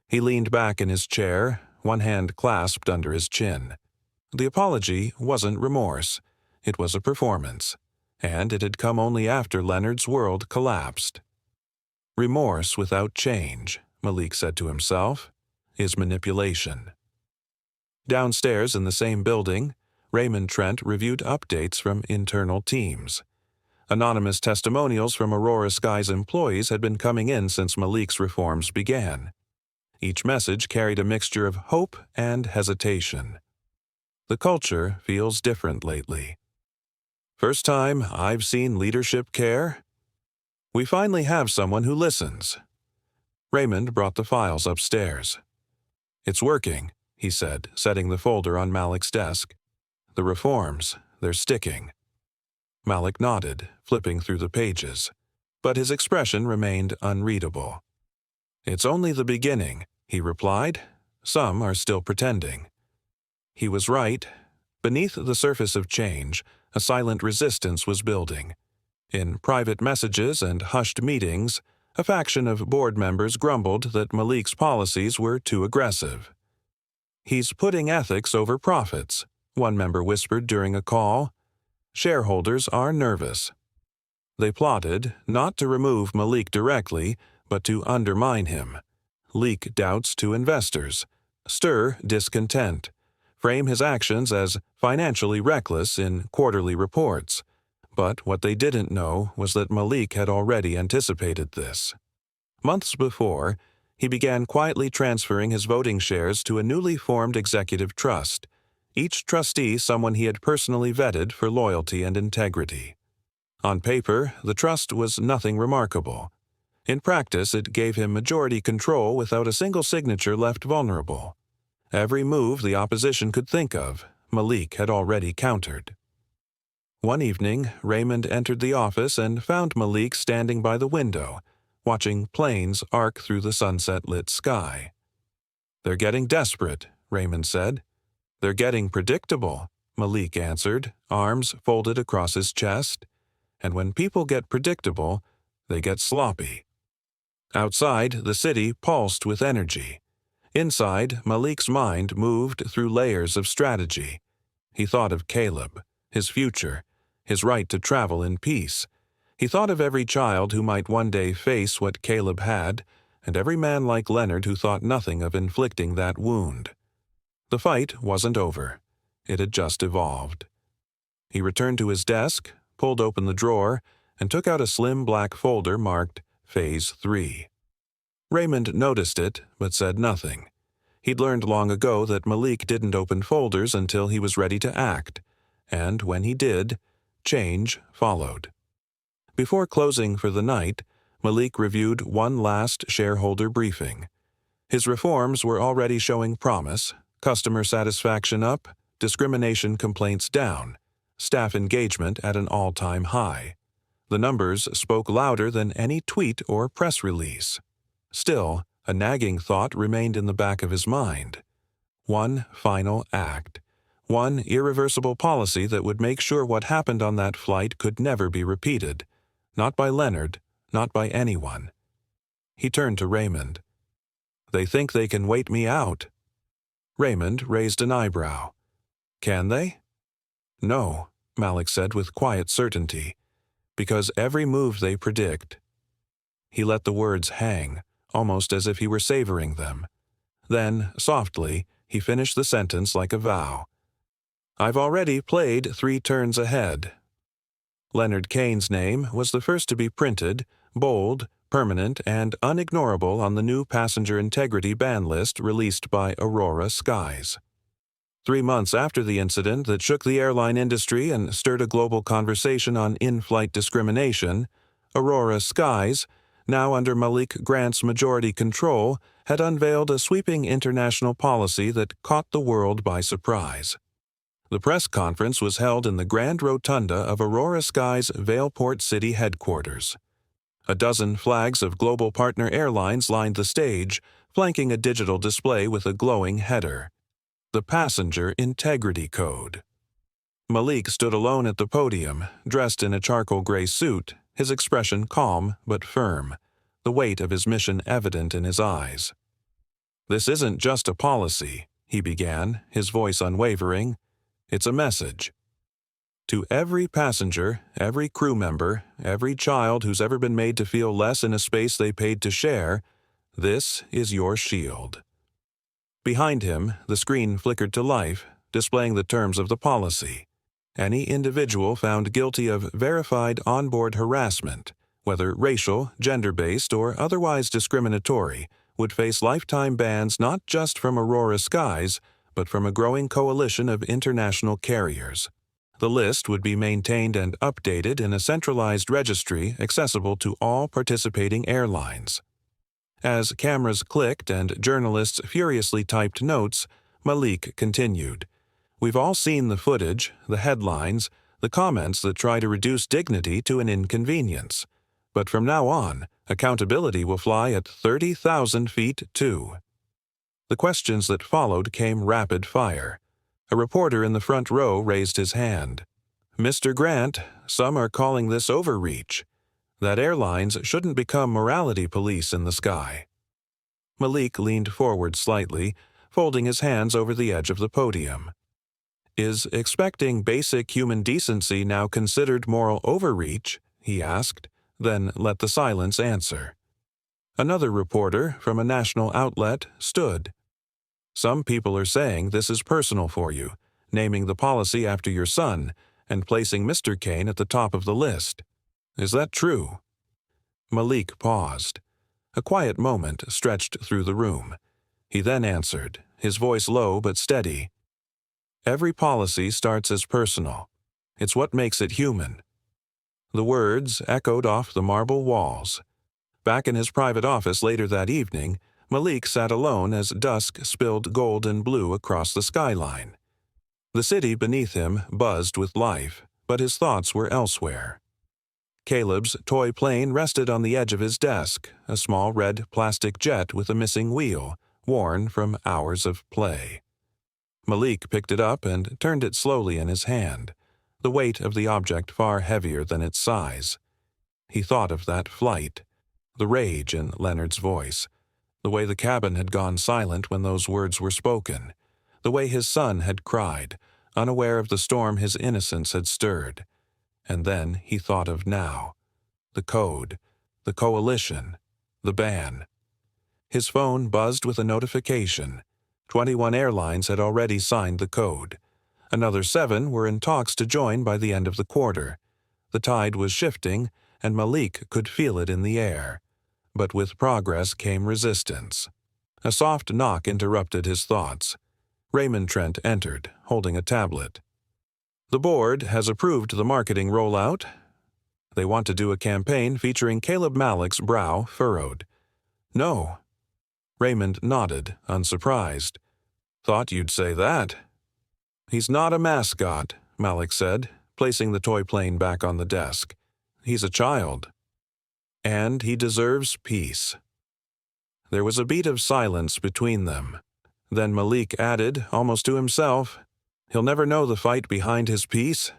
A: He leaned back in his chair, one hand clasped under his chin. The apology wasn't remorse. It was a performance, and it had come only after Leonard's world collapsed. Remorse without change, Malik said to himself, is manipulation. Downstairs in the same building, Raymond Trent reviewed updates from internal teams. Anonymous testimonials from Aurora Sky's employees had been coming in since Malik's reforms began. Each message carried a mixture of hope and hesitation. "The culture feels different lately. First time I've seen leadership care. We finally have someone who listens." Raymond brought the files upstairs. "It's working," he said, setting the folder on Malik's desk. "The reforms, they're sticking." Malik nodded, flipping through the pages, but his expression remained unreadable. "It's only the beginning," he replied. "Some are still pretending." He was right. Beneath the surface of change, a silent resistance was building. In private messages and hushed meetings, a faction of board members grumbled that Malik's policies were too aggressive. "He's putting ethics over profits," one member whispered during a call. "Shareholders are nervous." They plotted not to remove Malik directly, but to undermine him, leak doubts to investors, stir discontent, frame his actions as financially reckless in quarterly reports. But what they didn't know was that Malik had already anticipated this. Months before, he began quietly transferring his voting shares to a newly formed executive trust, each trustee someone he had personally vetted for loyalty and integrity. On paper, the trust was nothing remarkable. In practice, it gave him majority control without a single signature left vulnerable. Every move the opposition could think of, Malik had already countered. One evening, Raymond entered the office and found Malik standing by the window, watching planes arc through the sunset-lit sky. "They're getting desperate," Raymond said. "They're getting predictable," Malik answered, arms folded across his chest. "And when people get predictable, they get sloppy." Outside, the city pulsed with energy. Inside, Malik's mind moved through layers of strategy. He thought of Caleb, his future, his right to travel in peace. He thought of every child who might one day face what Caleb had, and every man like Leonard who thought nothing of inflicting that wound. The fight wasn't over. It had just evolved. He returned to his desk, pulled open the drawer, and took out a slim black folder marked Phase 3. Raymond noticed it, but said nothing. He'd learned long ago that Malik didn't open folders until he was ready to act, and when he did, change followed. Before closing for the night, Malik reviewed one last shareholder briefing. His reforms were already showing promise: customer satisfaction up, discrimination complaints down, staff engagement at an all-time high. The numbers spoke louder than any tweet or press release. Still, a nagging thought remained in the back of his mind. One final act. One irreversible policy that would make sure what happened on that flight could never be repeated. Not by Leonard, not by anyone. He turned to Raymond. "They think they can wait me out." Raymond raised an eyebrow. "Can they?" "No," Malik said with quiet certainty, "because every move they predict." He let the words hang, almost as if he were savoring them. Then, softly, he finished the sentence like a vow. "I've already played 3 turns ahead." Leonard Kane's name was the first to be printed, bold, permanent, and unignorable on the new passenger integrity ban list released by Aurora Skies. 3 months after the incident that shook the airline industry and stirred a global conversation on in-flight discrimination, Aurora Skies, now under Malik Grant's majority control, had unveiled a sweeping international policy that caught the world by surprise. The press conference was held in the Grand Rotunda of Aurora Skies' Valeport City headquarters. A dozen flags of global partner airlines lined the stage, flanking a digital display with a glowing header: the Passenger Integrity Code. Malik stood alone at the podium, dressed in a charcoal gray suit, his expression calm but firm, the weight of his mission evident in his eyes. "This isn't just a policy," he began, his voice unwavering. "It's a message. To every passenger, every crew member, every child who's ever been made to feel less in a space they paid to share, this is your shield." Behind him, the screen flickered to life, displaying the terms of the policy. Any individual found guilty of verified onboard harassment, whether racial, gender-based, or otherwise discriminatory, would face lifetime bans not just from Aurora Skies, but from a growing coalition of international carriers. The list would be maintained and updated in a centralized registry accessible to all participating airlines. As cameras clicked and journalists furiously typed notes, Malik continued, "We've all seen the footage, the headlines, the comments that try to reduce dignity to an inconvenience. But from now on, accountability will fly at 30,000 feet, too." The questions that followed came rapid fire. A reporter in the front row raised his hand. "Mr. Grant, some are calling this overreach. That airlines shouldn't become morality police in the sky." Malik leaned forward slightly, folding his hands over the edge of the podium. "Is expecting basic human decency now considered moral overreach?" he asked, then let the silence answer. Another reporter from a national outlet stood. "Some people are saying this is personal for you, naming the policy after your son and placing Mr. Kane at the top of the list. Is that true?" Malik paused. A quiet moment stretched through the room. He then answered, his voice low but steady. "Every policy starts as personal. It's what makes it human." The words echoed off the marble walls. Back in his private office later that evening, Malik sat alone as dusk spilled gold and blue across the skyline. The city beneath him buzzed with life, but his thoughts were elsewhere. Caleb's toy plane rested on the edge of his desk, a small red plastic jet with a missing wheel, worn from hours of play. Malik picked it up and turned it slowly in his hand, the weight of the object far heavier than its size. He thought of that flight, the rage in Leonard's voice, the way the cabin had gone silent when those words were spoken, the way his son had cried, unaware of the storm his innocence had stirred. And then he thought of now. The code, the coalition, the ban. His phone buzzed with a notification. 21 airlines had already signed the code. Another 7 were in talks to join by the end of the quarter. The tide was shifting, and Malik could feel it in the air. But with progress came resistance. A soft knock interrupted his thoughts. Raymond Trent entered, holding a tablet. "The board has approved the marketing rollout. They want to do a campaign featuring Caleb Malik's brow furrowed." "No." Raymond nodded, unsurprised. "Thought you'd say that." "He's not a mascot," Malik said, placing the toy plane back on the desk. "He's a child. And he deserves peace." There was a beat of silence between them. Then Malik added, almost to himself, "He'll never know the fight behind his peace."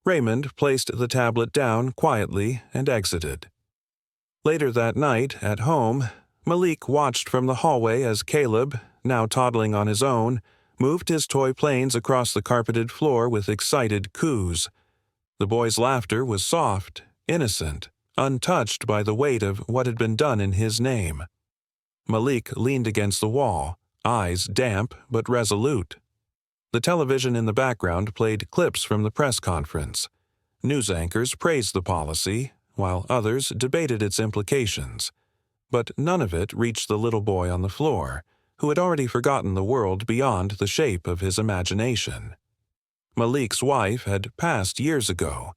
A: Raymond placed the tablet down quietly and exited. Later that night, at home, Malik watched from the hallway as Caleb, now toddling on his own, moved his toy planes across the carpeted floor with excited coos. The boy's laughter was soft, innocent, untouched by the weight of what had been done in his name. Malik leaned against the wall, eyes damp but resolute. The television in the background played clips from the press conference. News anchors praised the policy, while others debated its implications. But none of it reached the little boy on the floor, who had already forgotten the world beyond the shape of his imagination. Malik's wife had passed years ago.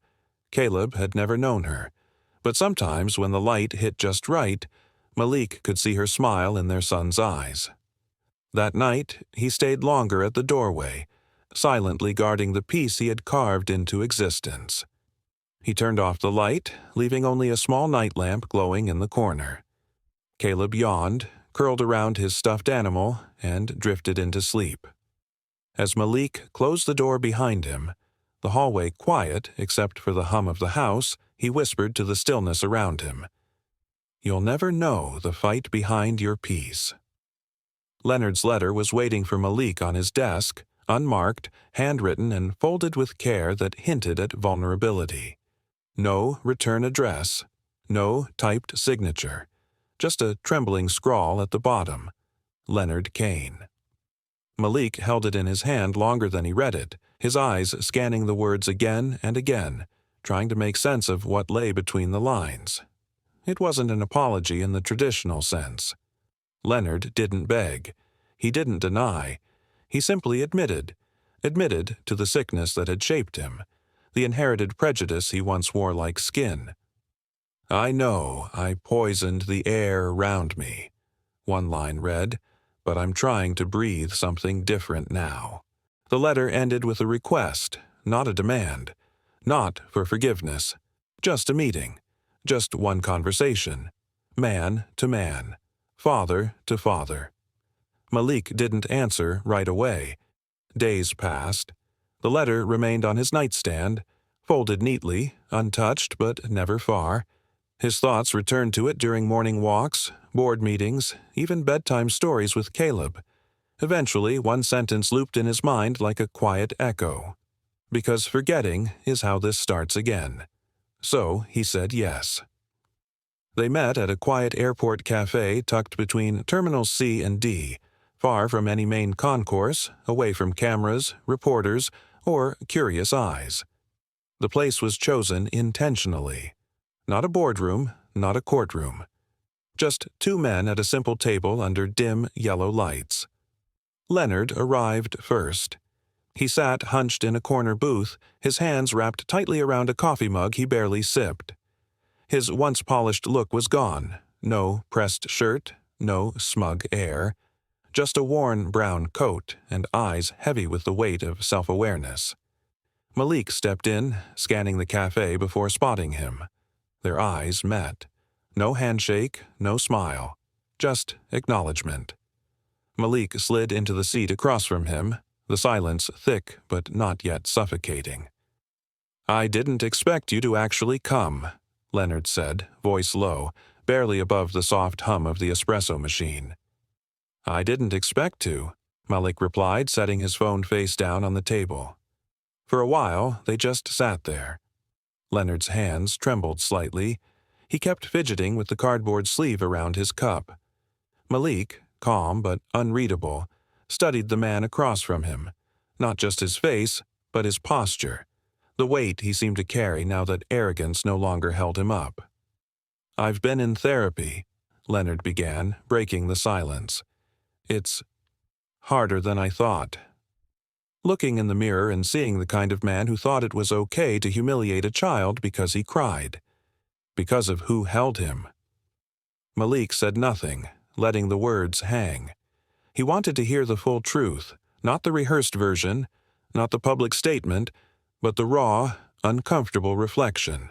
A: Caleb had never known her, but sometimes when the light hit just right, Malik could see her smile in their son's eyes. That night, he stayed longer at the doorway, silently guarding the piece he had carved into existence. He turned off the light, leaving only a small night lamp glowing in the corner. Caleb yawned, curled around his stuffed animal, and drifted into sleep. As Malik closed the door behind him, the hallway quiet except for the hum of the house, he whispered to the stillness around him, "You'll never know the fight behind your peace." Leonard's letter was waiting for Malik on his desk, unmarked, handwritten, and folded with care that hinted at vulnerability. No return address, no typed signature, just a trembling scrawl at the bottom. Leonard Kane. Malik held it in his hand longer than he read it, his eyes scanning the words again and again, trying to make sense of what lay between the lines. It wasn't an apology in the traditional sense. Leonard didn't beg. He didn't deny. He simply admitted to the sickness that had shaped him, the inherited prejudice he once wore like skin. "I know I poisoned the air around me," one line read, "but I'm trying to breathe something different now." The letter ended with a request, not a demand, not for forgiveness, just a meeting, just one conversation, man to man, father to father. Malik didn't answer right away. Days passed. The letter remained on his nightstand, folded neatly, untouched but never far. His thoughts returned to it during morning walks, board meetings, even bedtime stories with Caleb. Eventually, one sentence looped in his mind like a quiet echo. Because forgetting is how this starts again. So he said yes. They met at a quiet airport cafe tucked between Terminals C and D, far from any main concourse, away from cameras, reporters, or curious eyes. The place was chosen intentionally. Not a boardroom, not a courtroom. Just two men at a simple table under dim yellow lights. Leonard arrived first. He sat hunched in a corner booth, his hands wrapped tightly around a coffee mug he barely sipped. His once polished look was gone. No pressed shirt, no smug air. Just a worn brown coat and eyes heavy with the weight of self-awareness. Malik stepped in, scanning the cafe before spotting him. Their eyes met. No handshake, no smile. Just acknowledgement. Malik slid into the seat across from him, the silence thick but not yet suffocating. "I didn't expect you to actually come," Leonard said, voice low, barely above the soft hum of the espresso machine. "I didn't expect to," Malik replied, setting his phone face down on the table. For a while, they just sat there. Leonard's hands trembled slightly. He kept fidgeting with the cardboard sleeve around his cup. Malik, calm but unreadable, studied the man across from him, not just his face, but his posture, the weight he seemed to carry now that arrogance no longer held him up. "I've been in therapy," Leonard began, breaking the silence. "It's harder than I thought." Looking in the mirror and seeing the kind of man who thought it was okay to humiliate a child because he cried, because of who held him. Malik said nothing, letting the words hang. He wanted to hear the full truth, not the rehearsed version, not the public statement, but the raw, uncomfortable reflection.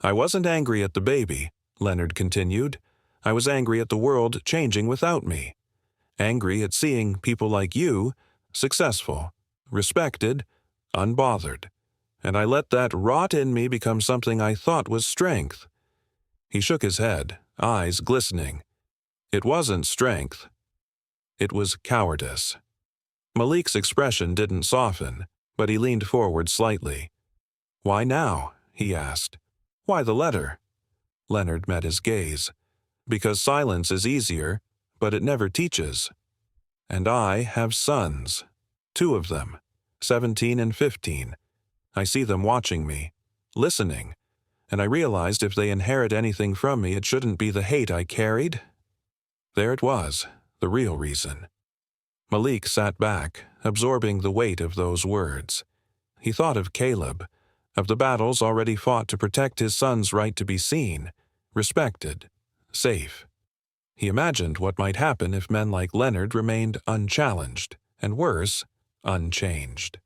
A: "I wasn't angry at the baby," Leonard continued. "I was angry at the world changing without me. Angry at seeing people like you, successful, respected, unbothered. And I let that rot in me become something I thought was strength." He shook his head, eyes glistening. It wasn't strength. It was cowardice. Malik's expression didn't soften, but he leaned forward slightly. "Why now?" he asked. "Why the letter?" Leonard met his gaze. "Because silence is easier, but it never teaches. And I have sons. 2 of them, 17 and 15. I see them watching me, listening, and I realized if they inherit anything from me, it shouldn't be the hate I carried." There it was, the real reason. Malik sat back, absorbing the weight of those words. He thought of Caleb, of the battles already fought to protect his son's right to be seen, respected, safe. He imagined what might happen if men like Leonard remained unchallenged, and worse, unchanged.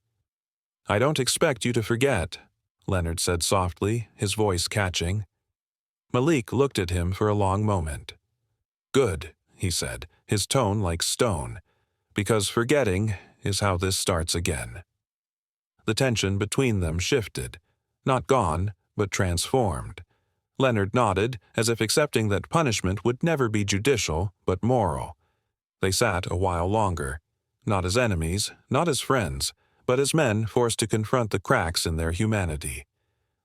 A: "I don't expect you to forget," Leonard said softly, his voice catching. Malik looked at him for a long moment. "Good," he said, his tone like stone, "because forgetting is how this starts again." The tension between them shifted, not gone, but transformed. Leonard nodded, as if accepting that punishment would never be judicial, but moral. They sat a while longer, not as enemies, not as friends, but as men forced to confront the cracks in their humanity.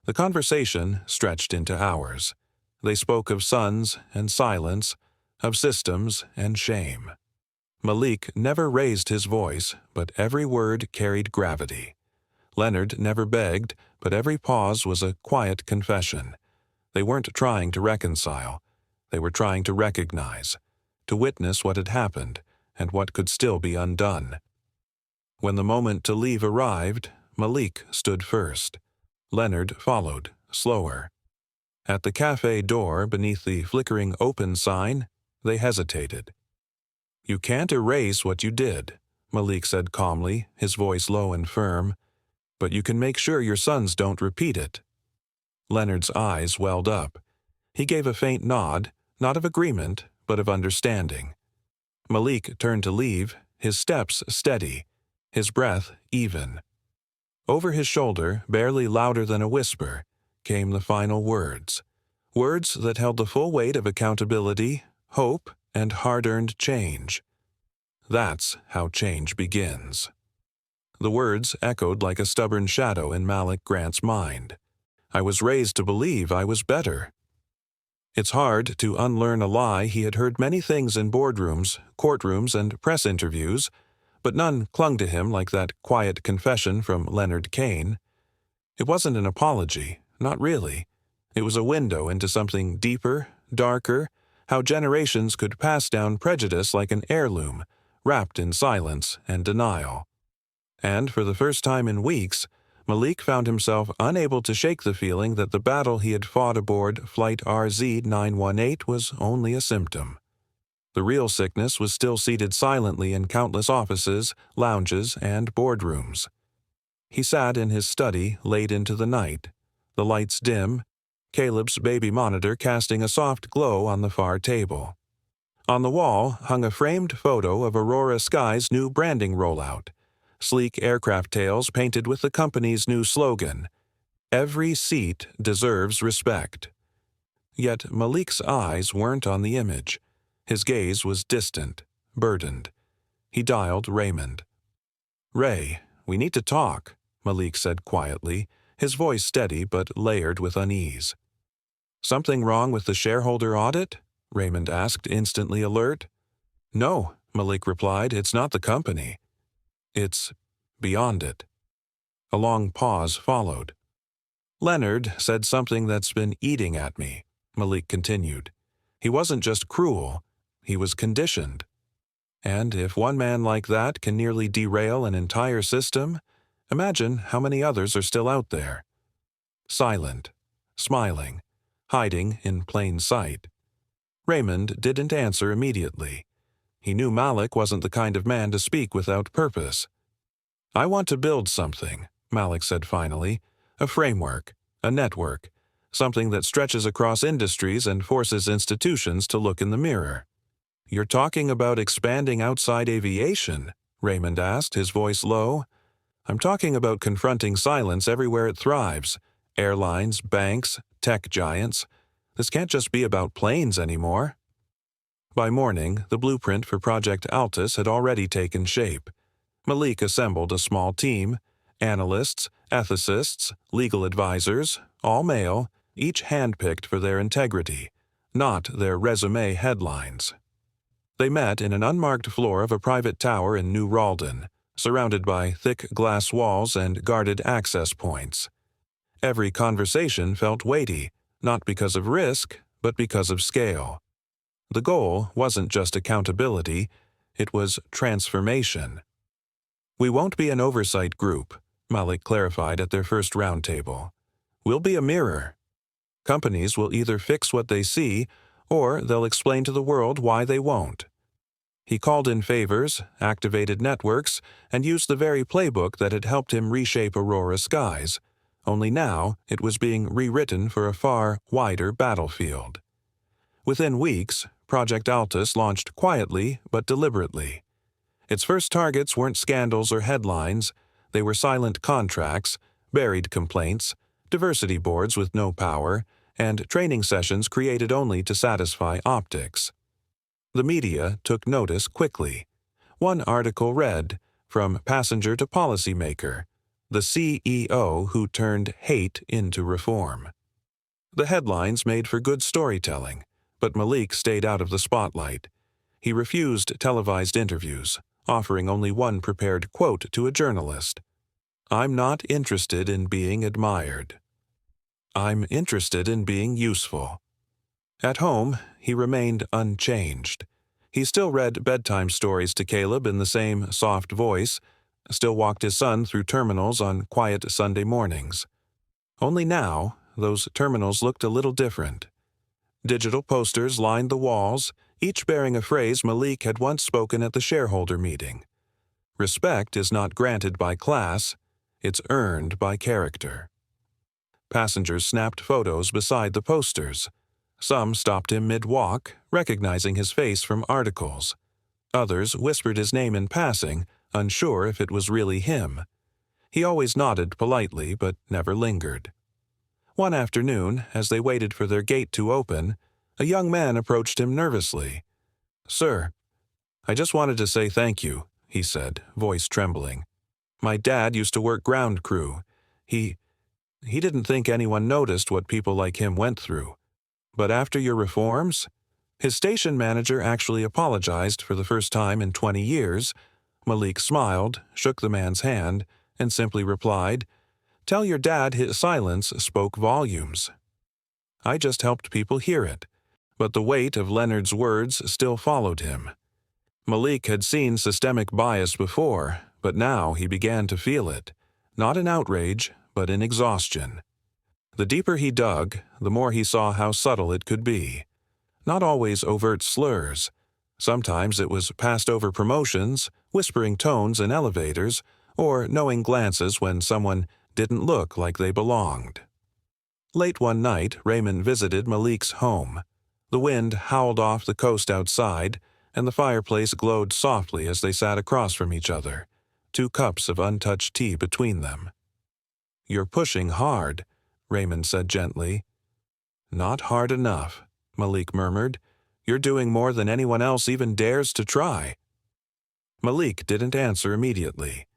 A: The conversation stretched into hours. They spoke of sons and silence, of systems and shame. Malik never raised his voice, but every word carried gravity. Leonard never begged, but every pause was a quiet confession. They weren't trying to reconcile. They were trying to recognize, to witness what had happened and what could still be undone. When the moment to leave arrived, Malik stood first. Leonard followed, slower. At the cafe door beneath the flickering open sign, they hesitated. "You can't erase what you did," Malik said calmly, his voice low and firm, "but you can make sure your sons don't repeat it." Leonard's eyes welled up. He gave a faint nod, not of agreement, but of understanding. Malik turned to leave, his steps steady, his breath even. Over his shoulder, barely louder than a whisper, came the final words. Words that held the full weight of accountability, hope, and hard-earned change. That's how change begins. The words echoed like a stubborn shadow in Malik Grant's mind. "I was raised to believe I was better." It's hard to unlearn a lie he had heard many things in boardrooms, courtrooms, and press interviews, but none clung to him like that quiet confession from Leonard Kane. It wasn't an apology, not really. It was a window into something deeper, darker, how generations could pass down prejudice like an heirloom, wrapped in silence and denial. And for the first time in weeks, Malik found himself unable to shake the feeling that the battle he had fought aboard Flight RZ-918 was only a symptom. The real sickness was still seated silently in countless offices, lounges, and boardrooms. He sat in his study late into the night, the lights dim, Caleb's baby monitor casting a soft glow on the far table. On the wall hung a framed photo of Aurora Sky's new branding rollout, sleek aircraft tails painted with the company's new slogan, "Every seat deserves respect." Yet Malik's eyes weren't on the image. His gaze was distant, burdened. He dialed Raymond. "Ray, we need to talk," Malik said quietly, his voice steady but layered with unease. "Something wrong with the shareholder audit?" Raymond asked, instantly alert. "No," Malik replied, "it's not the company. It's beyond it." A long pause followed. Leonard said something that's been eating at me, Malik continued. He wasn't just cruel, he was conditioned. And if one man like that can nearly derail an entire system, imagine how many others are still out there. Silent, smiling, hiding in plain sight. Raymond didn't answer immediately. He knew Malik wasn't the kind of man to speak without purpose. I want to build something, Malik said finally, a framework, a network, something that stretches across industries and forces institutions to look in the mirror. You're talking about expanding outside aviation? Raymond asked, his voice low. I'm talking about confronting silence everywhere it thrives. Airlines, banks, tech giants. This can't just be about planes anymore. By morning, the blueprint for Project Altus had already taken shape. Malik assembled a small team, analysts, ethicists, legal advisors, all male, each handpicked for their integrity, not their resume headlines. They met in an unmarked floor of a private tower in New Ralden, surrounded by thick glass walls and guarded access points. Every conversation felt weighty, not because of risk, but because of scale. The goal wasn't just accountability, it was transformation. We won't be an oversight group, Malik clarified at their first roundtable. We'll be a mirror. Companies will either fix what they see, or they'll explain to the world why they won't. He called in favors, activated networks, and used the very playbook that had helped him reshape Aurora skies, only now it was being rewritten for a far wider battlefield. Within weeks, Project Altus launched quietly but deliberately. Its first targets weren't scandals or headlines, they were silent contracts, buried complaints, diversity boards with no power, and training sessions created only to satisfy optics. The media took notice quickly. One article read, "From passenger to policymaker, the CEO who turned hate into reform." The headlines made for good storytelling, but Malik stayed out of the spotlight. He refused televised interviews, offering only one prepared quote to a journalist. "I'm not interested in being admired. I'm interested in being useful." At home, he remained unchanged. He still read bedtime stories to Caleb in the same soft voice, still walked his son through terminals on quiet Sunday mornings. Only now, those terminals looked a little different. Digital posters lined the walls, each bearing a phrase Malik had once spoken at the shareholder meeting. Respect is not granted by class, it's earned by character. Passengers snapped photos beside the posters. Some stopped him mid-walk, recognizing his face from articles. Others whispered his name in passing, unsure if it was really him. He always nodded politely, but never lingered. One afternoon, as they waited for their gate to open, a young man approached him nervously. "Sir, I just wanted to say thank you," he said, voice trembling. "My dad used to work ground crew. He didn't think anyone noticed what people like him went through. But after your reforms?" His station manager actually apologized for the first time in 20 years. Malik smiled, shook the man's hand, and simply replied, "Tell your dad his silence spoke volumes." I just helped people hear it, but the weight of Leonard's words still followed him. Malik had seen systemic bias before, but now he began to feel it, not in outrage, but in exhaustion. The deeper he dug, the more he saw how subtle it could be. Not always overt slurs. Sometimes it was passed-over promotions, whispering tones in elevators, or knowing glances when someone didn't look like they belonged. Late one night, Raymond visited Malik's home. The wind howled off the coast outside, and the fireplace glowed softly as they sat across from each other, 2 cups of untouched tea between them. "You're pushing hard," Raymond said gently. "Not hard enough," Malik murmured. "You're doing more than anyone else even dares to try." Malik didn't answer immediately.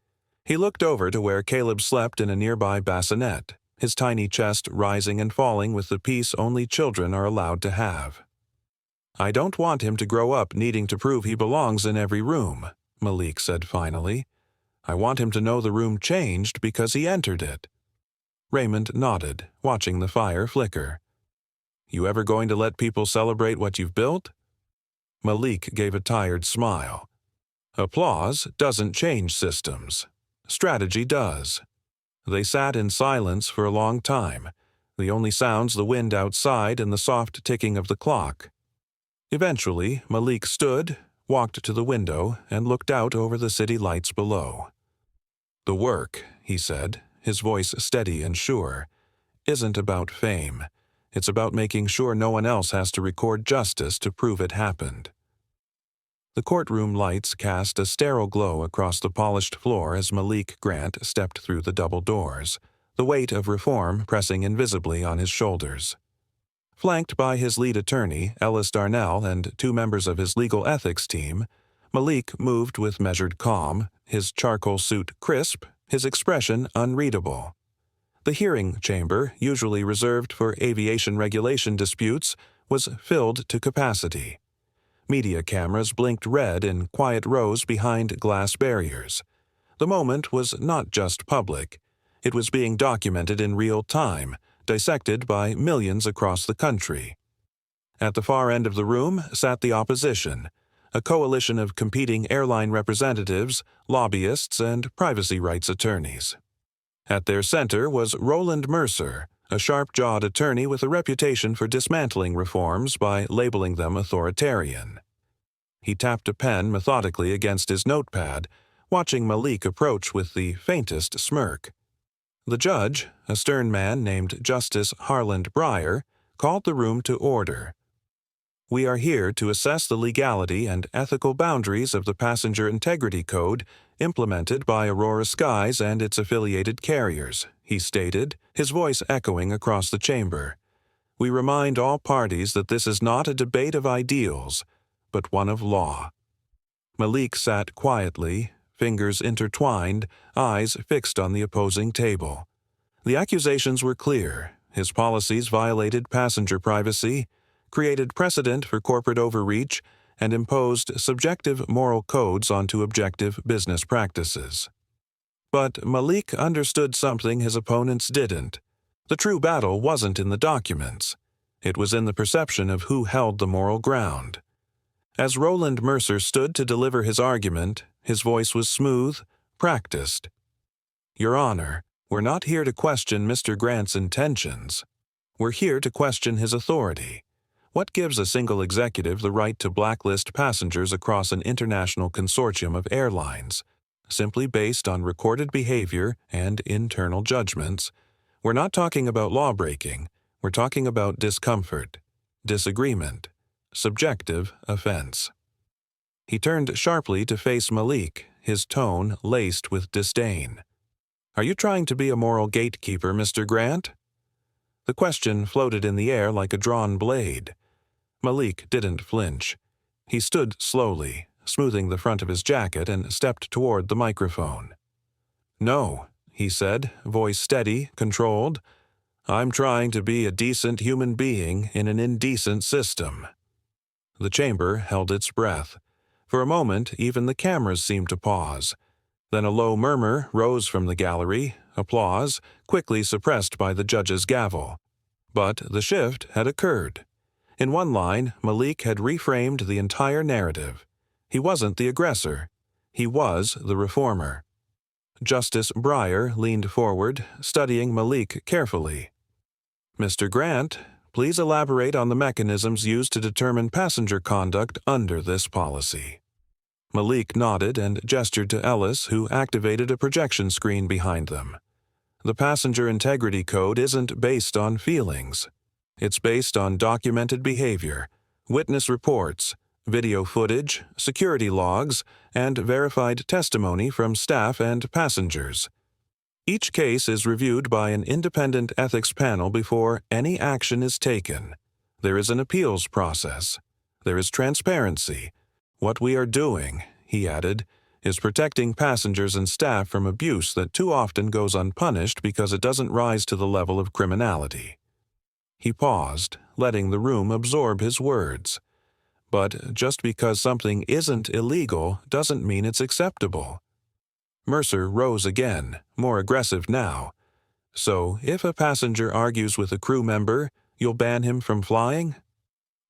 A: He looked over to where Caleb slept in a nearby bassinet, his tiny chest rising and falling with the peace only children are allowed to have. "I don't want him to grow up needing to prove he belongs in every room," Malik said finally. I want him to know the room changed because he entered it. Raymond nodded, watching the fire flicker. You ever going to let people celebrate what you've built? Malik gave a tired smile. Applause doesn't change systems. Strategy does. They sat in silence for a long time, the only sounds the wind outside and the soft ticking of the clock. Eventually, Malik stood, walked to the window, and looked out over the city lights below. The work, he said, his voice steady and sure, isn't about fame. It's about making sure no one else has to record justice to prove it happened. The courtroom lights cast a sterile glow across the polished floor as Malik Grant stepped through the double doors, the weight of reform pressing invisibly on his shoulders. Flanked by his lead attorney, Ellis Darnell, and 2 members of his legal ethics team, Malik moved with measured calm, his charcoal suit crisp, his expression unreadable. The hearing chamber, usually reserved for aviation regulation disputes, was filled to capacity. Media cameras blinked red in quiet rows behind glass barriers. The moment was not just public. It was being documented in real time, dissected by millions across the country. At the far end of the room sat the opposition, a coalition of competing airline representatives, lobbyists, and privacy rights attorneys. At their center was Roland Mercer, a sharp-jawed attorney with a reputation for dismantling reforms by labeling them authoritarian. He tapped a pen methodically against his notepad, watching Malik approach with the faintest smirk. The judge, a stern man named Justice Harland Breyer, called the room to order. We are here to assess the legality and ethical boundaries of the Passenger Integrity Code implemented by Aurora Skies and its affiliated carriers, he stated, his voice echoing across the chamber. We remind all parties that this is not a debate of ideals, but one of law. Malik sat quietly, fingers intertwined, eyes fixed on the opposing table. The accusations were clear. His policies violated passenger privacy, created precedent for corporate overreach, and imposed subjective moral codes onto objective business practices. But Malik understood something his opponents didn't. The true battle wasn't in the documents. It was in the perception of who held the moral ground. As Roland Mercer stood to deliver his argument, his voice was smooth, practiced. Your Honor, we're not here to question Mr. Grant's intentions. We're here to question his authority. What gives a single executive the right to blacklist passengers across an international consortium of airlines, simply based on recorded behavior and internal judgments? We're not talking about law-breaking. We're talking about discomfort, disagreement, subjective offense. He turned sharply to face Malik, his tone laced with disdain. Are you trying to be a moral gatekeeper, Mr. Grant? The question floated in the air like a drawn blade. Malik didn't flinch. He stood slowly, smoothing the front of his jacket, and stepped toward the microphone. No, he said, voice steady, controlled. I'm trying to be a decent human being in an indecent system. The chamber held its breath. For a moment, even the cameras seemed to pause. Then a low murmur rose from the gallery, applause, quickly suppressed by the judge's gavel. But the shift had occurred. In one line, Malik had reframed the entire narrative. He wasn't the aggressor. He was the reformer. Justice Breyer leaned forward, studying Malik carefully. Mr. Grant, please elaborate on the mechanisms used to determine passenger conduct under this policy. Malik nodded and gestured to Ellis, who activated a projection screen behind them. The Passenger Integrity Code isn't based on feelings. It's based on documented behavior, witness reports, video footage, security logs, and verified testimony from staff and passengers. Each case is reviewed by an independent ethics panel before any action is taken. There is an appeals process. There is transparency. What we are doing, he added, is protecting passengers and staff from abuse that too often goes unpunished because it doesn't rise to the level of criminality. He paused, letting the room absorb his words. But just because something isn't illegal doesn't mean it's acceptable. Mercer rose again, more aggressive now. "So, if a passenger argues with a crew member, you'll ban him from flying?"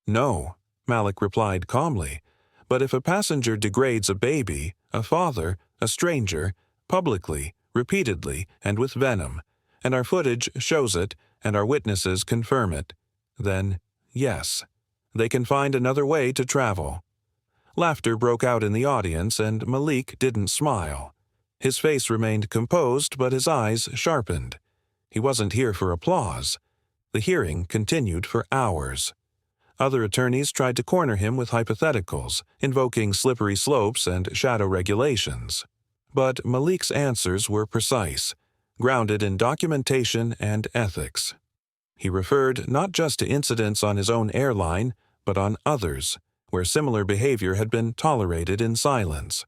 A: "No," Malik replied calmly. "But if a passenger degrades a baby, a father, a stranger, publicly, repeatedly, and with venom, and our footage shows it, and our witnesses confirm it, then, yes, they can find another way to travel." Laughter broke out in the audience, and Malik didn't smile. His face remained composed, but his eyes sharpened. He wasn't here for applause. The hearing continued for hours. Other attorneys tried to corner him with hypotheticals, invoking slippery slopes and shadow regulations. But Malik's answers were precise, grounded in documentation and ethics. He referred not just to incidents on his own airline, but on others, where similar behavior had been tolerated in silence.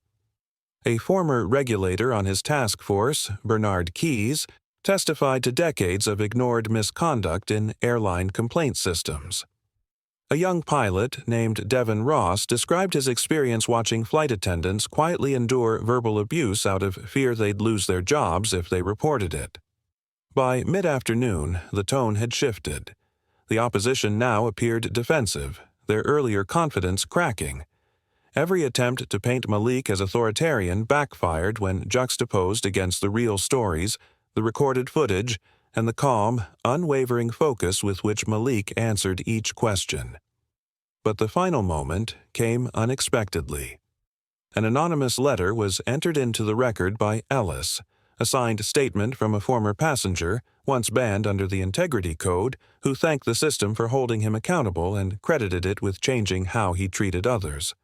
A: A former regulator on his task force, Bernard Keyes, testified to decades of ignored misconduct in airline complaint systems. A young pilot named Devin Ross described his experience watching flight attendants quietly endure verbal abuse out of fear they'd lose their jobs if they reported it. By mid-afternoon, the tone had shifted. The opposition now appeared defensive, their earlier confidence cracking. Every attempt to paint Malik as authoritarian backfired when juxtaposed against the real stories, the recorded footage, and the calm, unwavering focus with which Malik answered each question. But the final moment came unexpectedly. An anonymous letter was entered into the record by Ellis, a signed statement from a former passenger, once banned under the Integrity Code, who thanked the system for holding him accountable and credited it with changing how he treated others.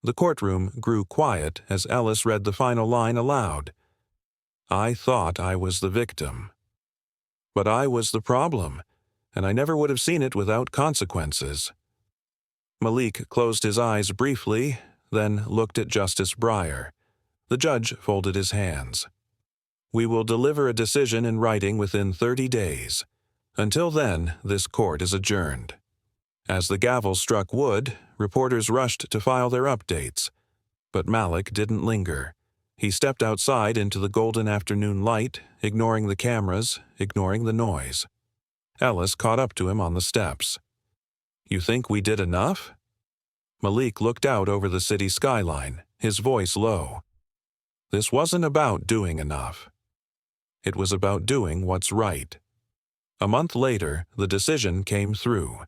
A: The courtroom grew quiet as Ellis read the final line aloud. "I thought I was the victim. But I was the problem, and I never would have seen it without consequences." Malik closed his eyes briefly, then looked at Justice Breyer. The judge folded his hands. "We will deliver a decision in writing within 30 days. Until then, this court is adjourned." As the gavel struck wood, reporters rushed to file their updates. But Malik didn't linger. He stepped outside into the golden afternoon light, ignoring the cameras, ignoring the noise. Ellis caught up to him on the steps. "You think we did enough?" Malik looked out over the city skyline, his voice low. "This wasn't about doing enough. It was about doing what's right." A month later, the decision came through.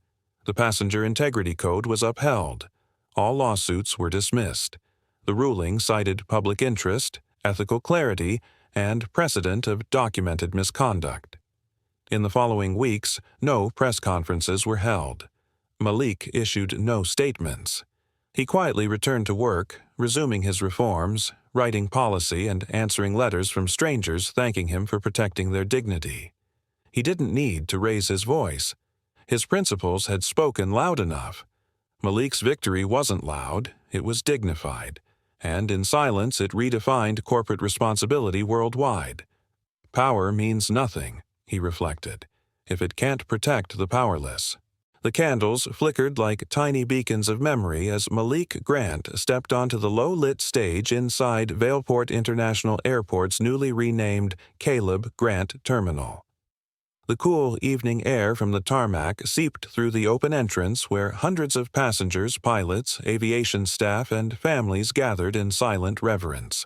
A: The Passenger Integrity Code was upheld. All lawsuits were dismissed. The ruling cited public interest, ethical clarity, and precedent of documented misconduct. In the following weeks, no press conferences were held. Malik issued no statements. He quietly returned to work, resuming his reforms, writing policy and answering letters from strangers thanking him for protecting their dignity. He didn't need to raise his voice. His principles had spoken loud enough. Malik's victory wasn't loud, it was dignified, and in silence it redefined corporate responsibility worldwide. Power means nothing, he reflected, if it can't protect the powerless. The candles flickered like tiny beacons of memory as Malik Grant stepped onto the low-lit stage inside Vailport International Airport's newly renamed Caleb Grant Terminal. The cool evening air from the tarmac seeped through the open entrance where hundreds of passengers, pilots, aviation staff, and families gathered in silent reverence.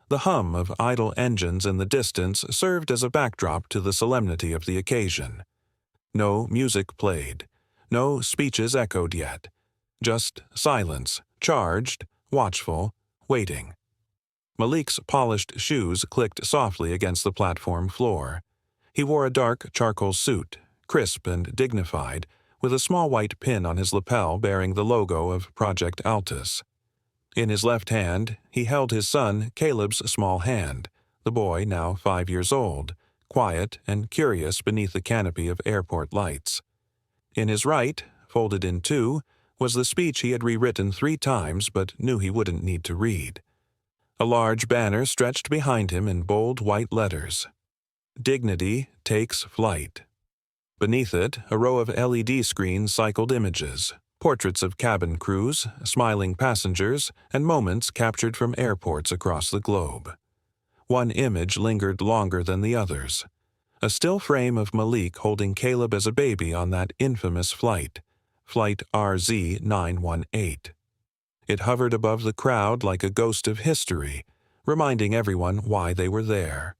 A: The hum of idle engines in the distance served as a backdrop to the solemnity of the occasion. No music played. No speeches echoed yet. Just silence, charged, watchful, waiting. Malik's polished shoes clicked softly against the platform floor. He wore a dark charcoal suit, crisp and dignified, with a small white pin on his lapel bearing the logo of Project Altus. In his left hand, he held his son Caleb's small hand, the boy now 5 years old, quiet and curious beneath the canopy of airport lights. In his right, folded in two, was the speech he had rewritten 3 times but knew he wouldn't need to read. A large banner stretched behind him in bold white letters. Dignity takes flight. Beneath it, a row of LED screens cycled images, portraits of cabin crews, smiling passengers, and moments captured from airports across the globe. One image lingered longer than the others. A still frame of Malik holding Caleb as a baby on that infamous flight, Flight RZ-918. It hovered above the crowd like a ghost of history, reminding everyone why they were there.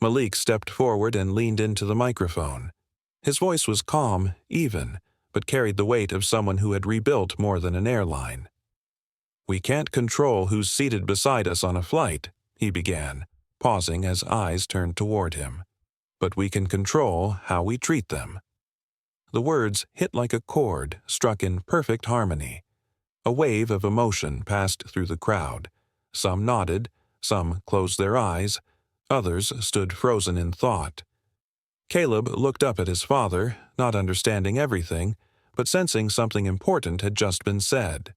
A: Malik stepped forward and leaned into the microphone. His voice was calm, even, but carried the weight of someone who had rebuilt more than an airline. "We can't control who's seated beside us on a flight," he began, pausing as eyes turned toward him. "But we can control how we treat them." The words hit like a chord, struck in perfect harmony. A wave of emotion passed through the crowd. Some nodded, some closed their eyes, others stood frozen in thought. Caleb looked up at his father, not understanding everything, but sensing something important had just been said.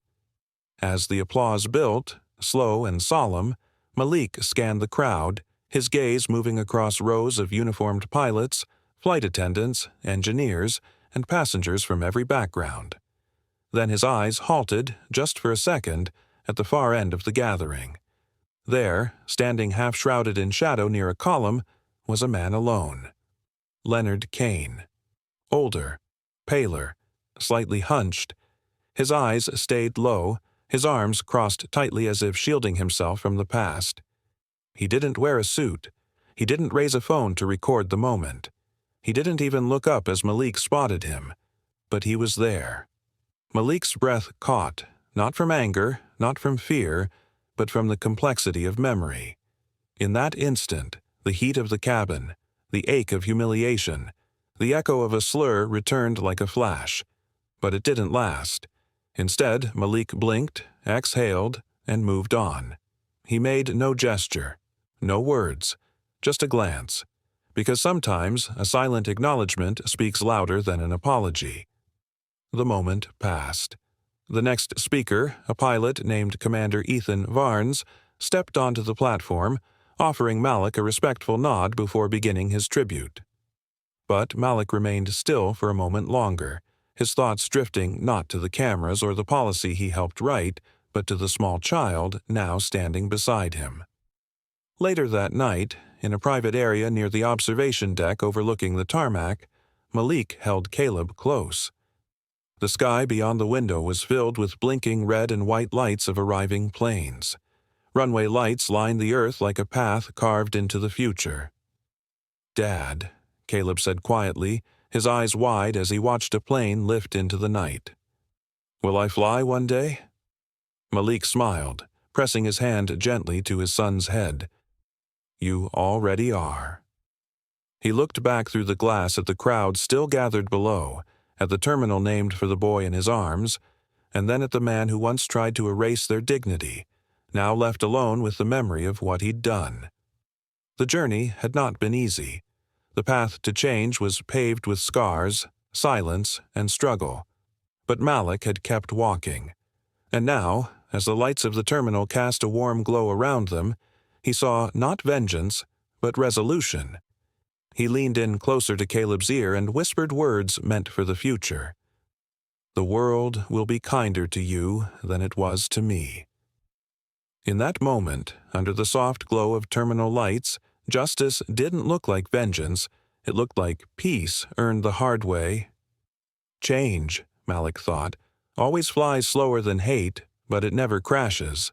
A: As the applause built, slow and solemn, Malik scanned the crowd, his gaze moving across rows of uniformed pilots, flight attendants, engineers, and passengers from every background. Then his eyes halted, just for a second, at the far end of the gathering. There, standing half-shrouded in shadow near a column, was a man alone. Leonard Kane. Older, paler, slightly hunched. His eyes stayed low, his arms crossed tightly as if shielding himself from the past. He didn't wear a suit. He didn't raise a phone to record the moment. He didn't even look up as Malik spotted him. But he was there. Malik's breath caught, not from anger, not from fear, but from the complexity of memory. In that instant, the heat of the cabin, the ache of humiliation, the echo of a slur returned like a flash. But it didn't last. Instead, Malik blinked, exhaled, and moved on. He made no gesture, no words, just a glance, because sometimes a silent acknowledgement speaks louder than an apology. The moment passed. The next speaker, a pilot named Commander Ethan Varnes, stepped onto the platform, offering Malik a respectful nod before beginning his tribute. But Malik remained still for a moment longer, his thoughts drifting not to the cameras or the policy he helped write, but to the small child now standing beside him. Later that night, in a private area near the observation deck overlooking the tarmac, Malik held Caleb close. The sky beyond the window was filled with blinking red and white lights of arriving planes. Runway lights lined the earth like a path carved into the future. "Dad," Caleb said quietly, his eyes wide as he watched a plane lift into the night. "Will I fly one day?" Malik smiled, pressing his hand gently to his son's head. "You already are." He looked back through the glass at the crowd still gathered below, at the terminal named for the boy in his arms, and then at the man who once tried to erase their dignity, now left alone with the memory of what he'd done. The journey had not been easy. The path to change was paved with scars, silence, and struggle. But Malik had kept walking. And now, as the lights of the terminal cast a warm glow around them, he saw not vengeance, but resolution. He leaned in closer to Caleb's ear and whispered words meant for the future. "The world will be kinder to you than it was to me." In that moment, under the soft glow of terminal lights, justice didn't look like vengeance, it looked like peace earned the hard way. Change, Malik thought, always flies slower than hate, but it never crashes.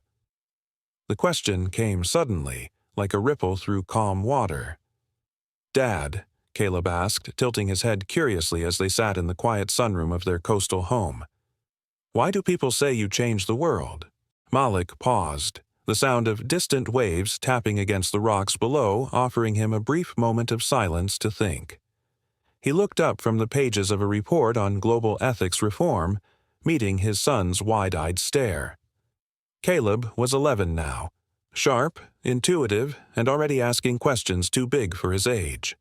A: The question came suddenly, like a ripple through calm water. "Dad," Caleb asked, tilting his head curiously as they sat in the quiet sunroom of their coastal home, "why do people say you changed the world?" Malik paused, the sound of distant waves tapping against the rocks below offering him a brief moment of silence to think. He looked up from the pages of a report on global ethics reform, meeting his son's wide-eyed stare. Caleb was 11 now, sharp, intuitive, and already asking questions too big for his age.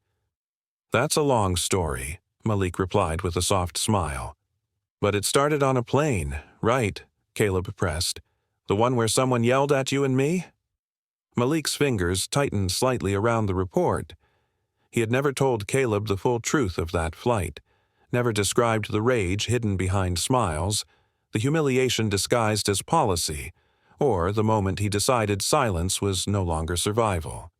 A: "That's a long story," Malik replied with a soft smile. "But it started on a plane, right?" Caleb pressed. "The one where someone yelled at you and me?" Malik's fingers tightened slightly around the report. He had never told Caleb the full truth of that flight, never described the rage hidden behind smiles, the humiliation disguised as policy, or the moment he decided silence was no longer survival.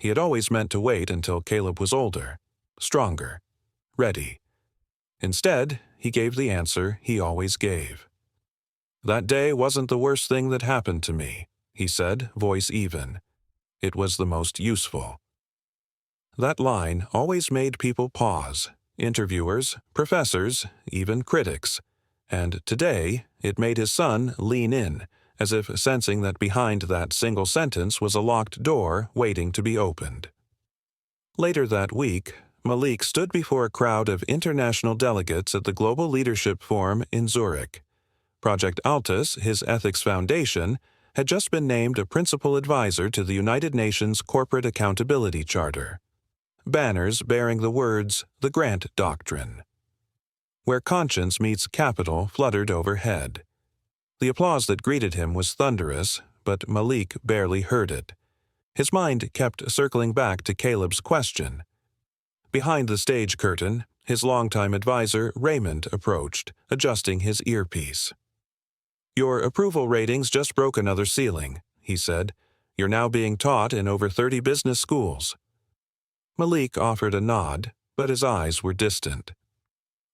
A: He had always meant to wait until Caleb was older, stronger, ready. Instead, he gave the answer he always gave. "That day wasn't the worst thing that happened to me," he said, voice even. "It was the most useful." That line always made people pause, interviewers, professors, even critics. And today, it made his son lean in, as if sensing that behind that single sentence was a locked door waiting to be opened. Later that week, Malik stood before a crowd of international delegates at the Global Leadership Forum in Zurich. Project Altus, his ethics foundation, had just been named a principal advisor to the United Nations Corporate Accountability Charter. Banners bearing the words, "The Grant Doctrine." Where conscience meets capital fluttered overhead. The applause that greeted him was thunderous, but Malik barely heard it. His mind kept circling back to Caleb's question. Behind the stage curtain, his longtime advisor, Raymond, approached, adjusting his earpiece. "Your approval ratings just broke another ceiling," he said. "You're now being taught in over 30 business schools." Malik offered a nod, but his eyes were distant.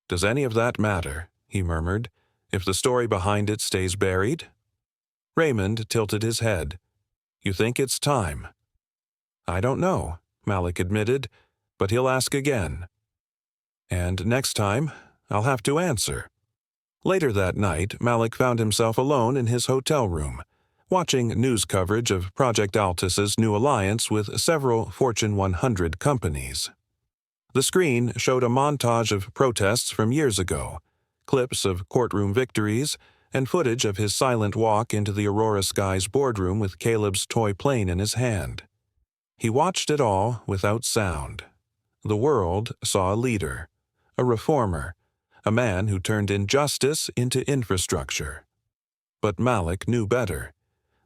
A: "Does any of that matter?" he murmured, "if the story behind it stays buried?" Raymond tilted his head. "You think it's time?" "I don't know," Malik admitted, "but he'll ask again. And next time, I'll have to answer." Later that night, Malik found himself alone in his hotel room, watching news coverage of Project Altus's new alliance with several Fortune 100 companies. The screen showed a montage of protests from years ago, clips of courtroom victories, and footage of his silent walk into the Aurora Skies boardroom with Caleb's toy plane in his hand. He watched it all without sound. The world saw a leader, a reformer, a man who turned injustice into infrastructure. But Malik knew better.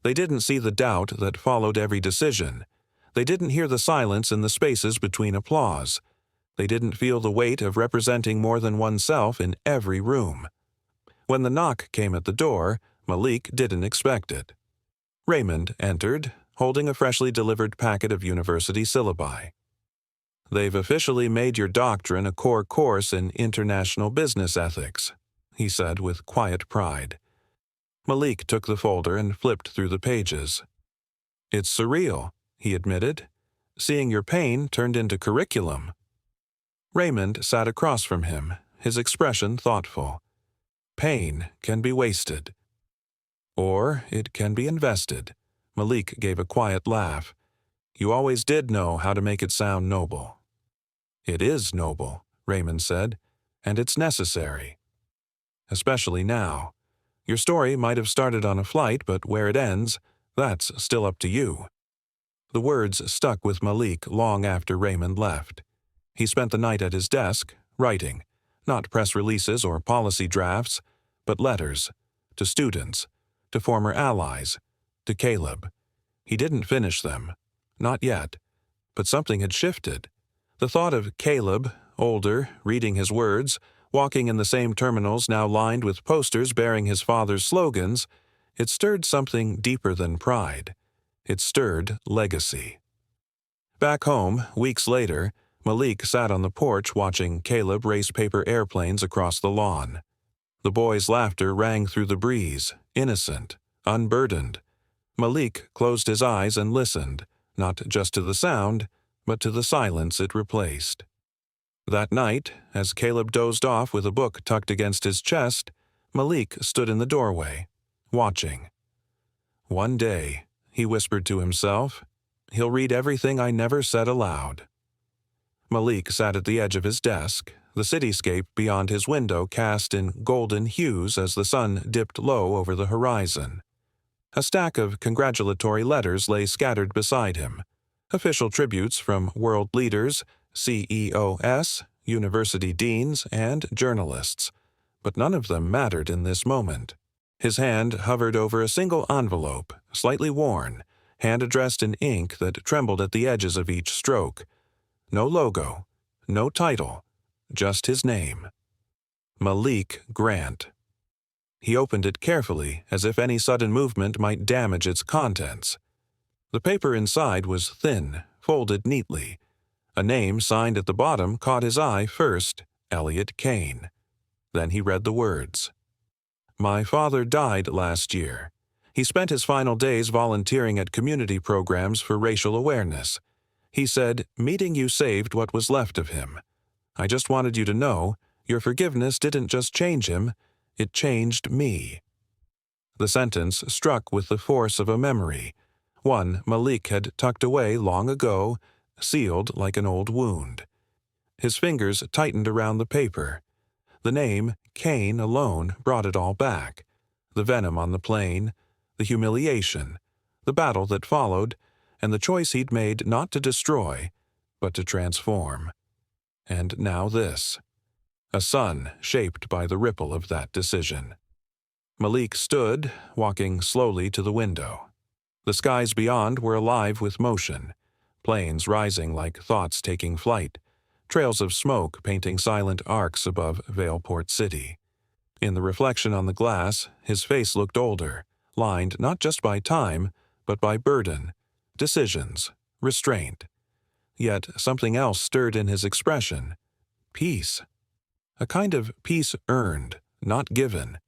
A: They didn't see the doubt that followed every decision. They didn't hear the silence in the spaces between applause. They didn't feel the weight of representing more than oneself in every room. When the knock came at the door, Malik didn't expect it. Raymond entered, holding a freshly delivered packet of university syllabi. "They've officially made your doctrine a core course in international business ethics," he said with quiet pride. Malik took the folder and flipped through the pages. "It's surreal," he admitted. "Seeing your pain turned into curriculum." Raymond sat across from him, his expression thoughtful. "Pain can be wasted. Or it can be invested." Malik gave a quiet laugh. "You always did know how to make it sound noble." "It is noble," Raymond said, "and it's necessary. Especially now. Your story might have started on a flight, but where it ends, that's still up to you." The words stuck with Malik long after Raymond left. He spent the night at his desk, writing, not press releases or policy drafts, but letters, to students, to former allies, to Caleb. He didn't finish them. Not yet. But something had shifted. The thought of Caleb, older, reading his words, walking in the same terminals now lined with posters bearing his father's slogans, it stirred something deeper than pride. It stirred legacy. Back home, weeks later, Malik sat on the porch watching Caleb race paper airplanes across the lawn. The boy's laughter rang through the breeze, innocent, unburdened. Malik closed his eyes and listened, not just to the sound, but to the silence it replaced. That night, as Caleb dozed off with a book tucked against his chest, Malik stood in the doorway, watching. "One day," he whispered to himself, "he'll read everything I never said aloud." Malik sat at the edge of his desk, the cityscape beyond his window cast in golden hues as the sun dipped low over the horizon. A stack of congratulatory letters lay scattered beside him, official tributes from world leaders, CEOs, university deans, and journalists, but none of them mattered in this moment. His hand hovered over a single envelope, slightly worn, hand-addressed in ink that trembled at the edges of each stroke. No logo, no title, just his name. Malik Grant. He opened it carefully, as if any sudden movement might damage its contents. The paper inside was thin, folded neatly. A name signed at the bottom caught his eye first, Elliot Kane. Then he read the words. My father died last year. He spent his final days volunteering at community programs for racial awareness. He said, meeting you saved what was left of him. I just wanted you to know, your forgiveness didn't just change him, it changed me. The sentence struck with the force of a memory, one Malik had tucked away long ago, sealed like an old wound. His fingers tightened around the paper. The name, Kane, alone brought it all back. The venom on the plane, the humiliation, the battle that followed, and the choice he'd made not to destroy, but to transform. And now this. A sun shaped by the ripple of that decision. Malik stood, walking slowly to the window. The skies beyond were alive with motion, planes rising like thoughts taking flight, trails of smoke painting silent arcs above Valeport City. In the reflection on the glass, his face looked older, lined not just by time, but by burden, decisions, restraint. Yet something else stirred in his expression. Peace. A kind of peace earned, not given.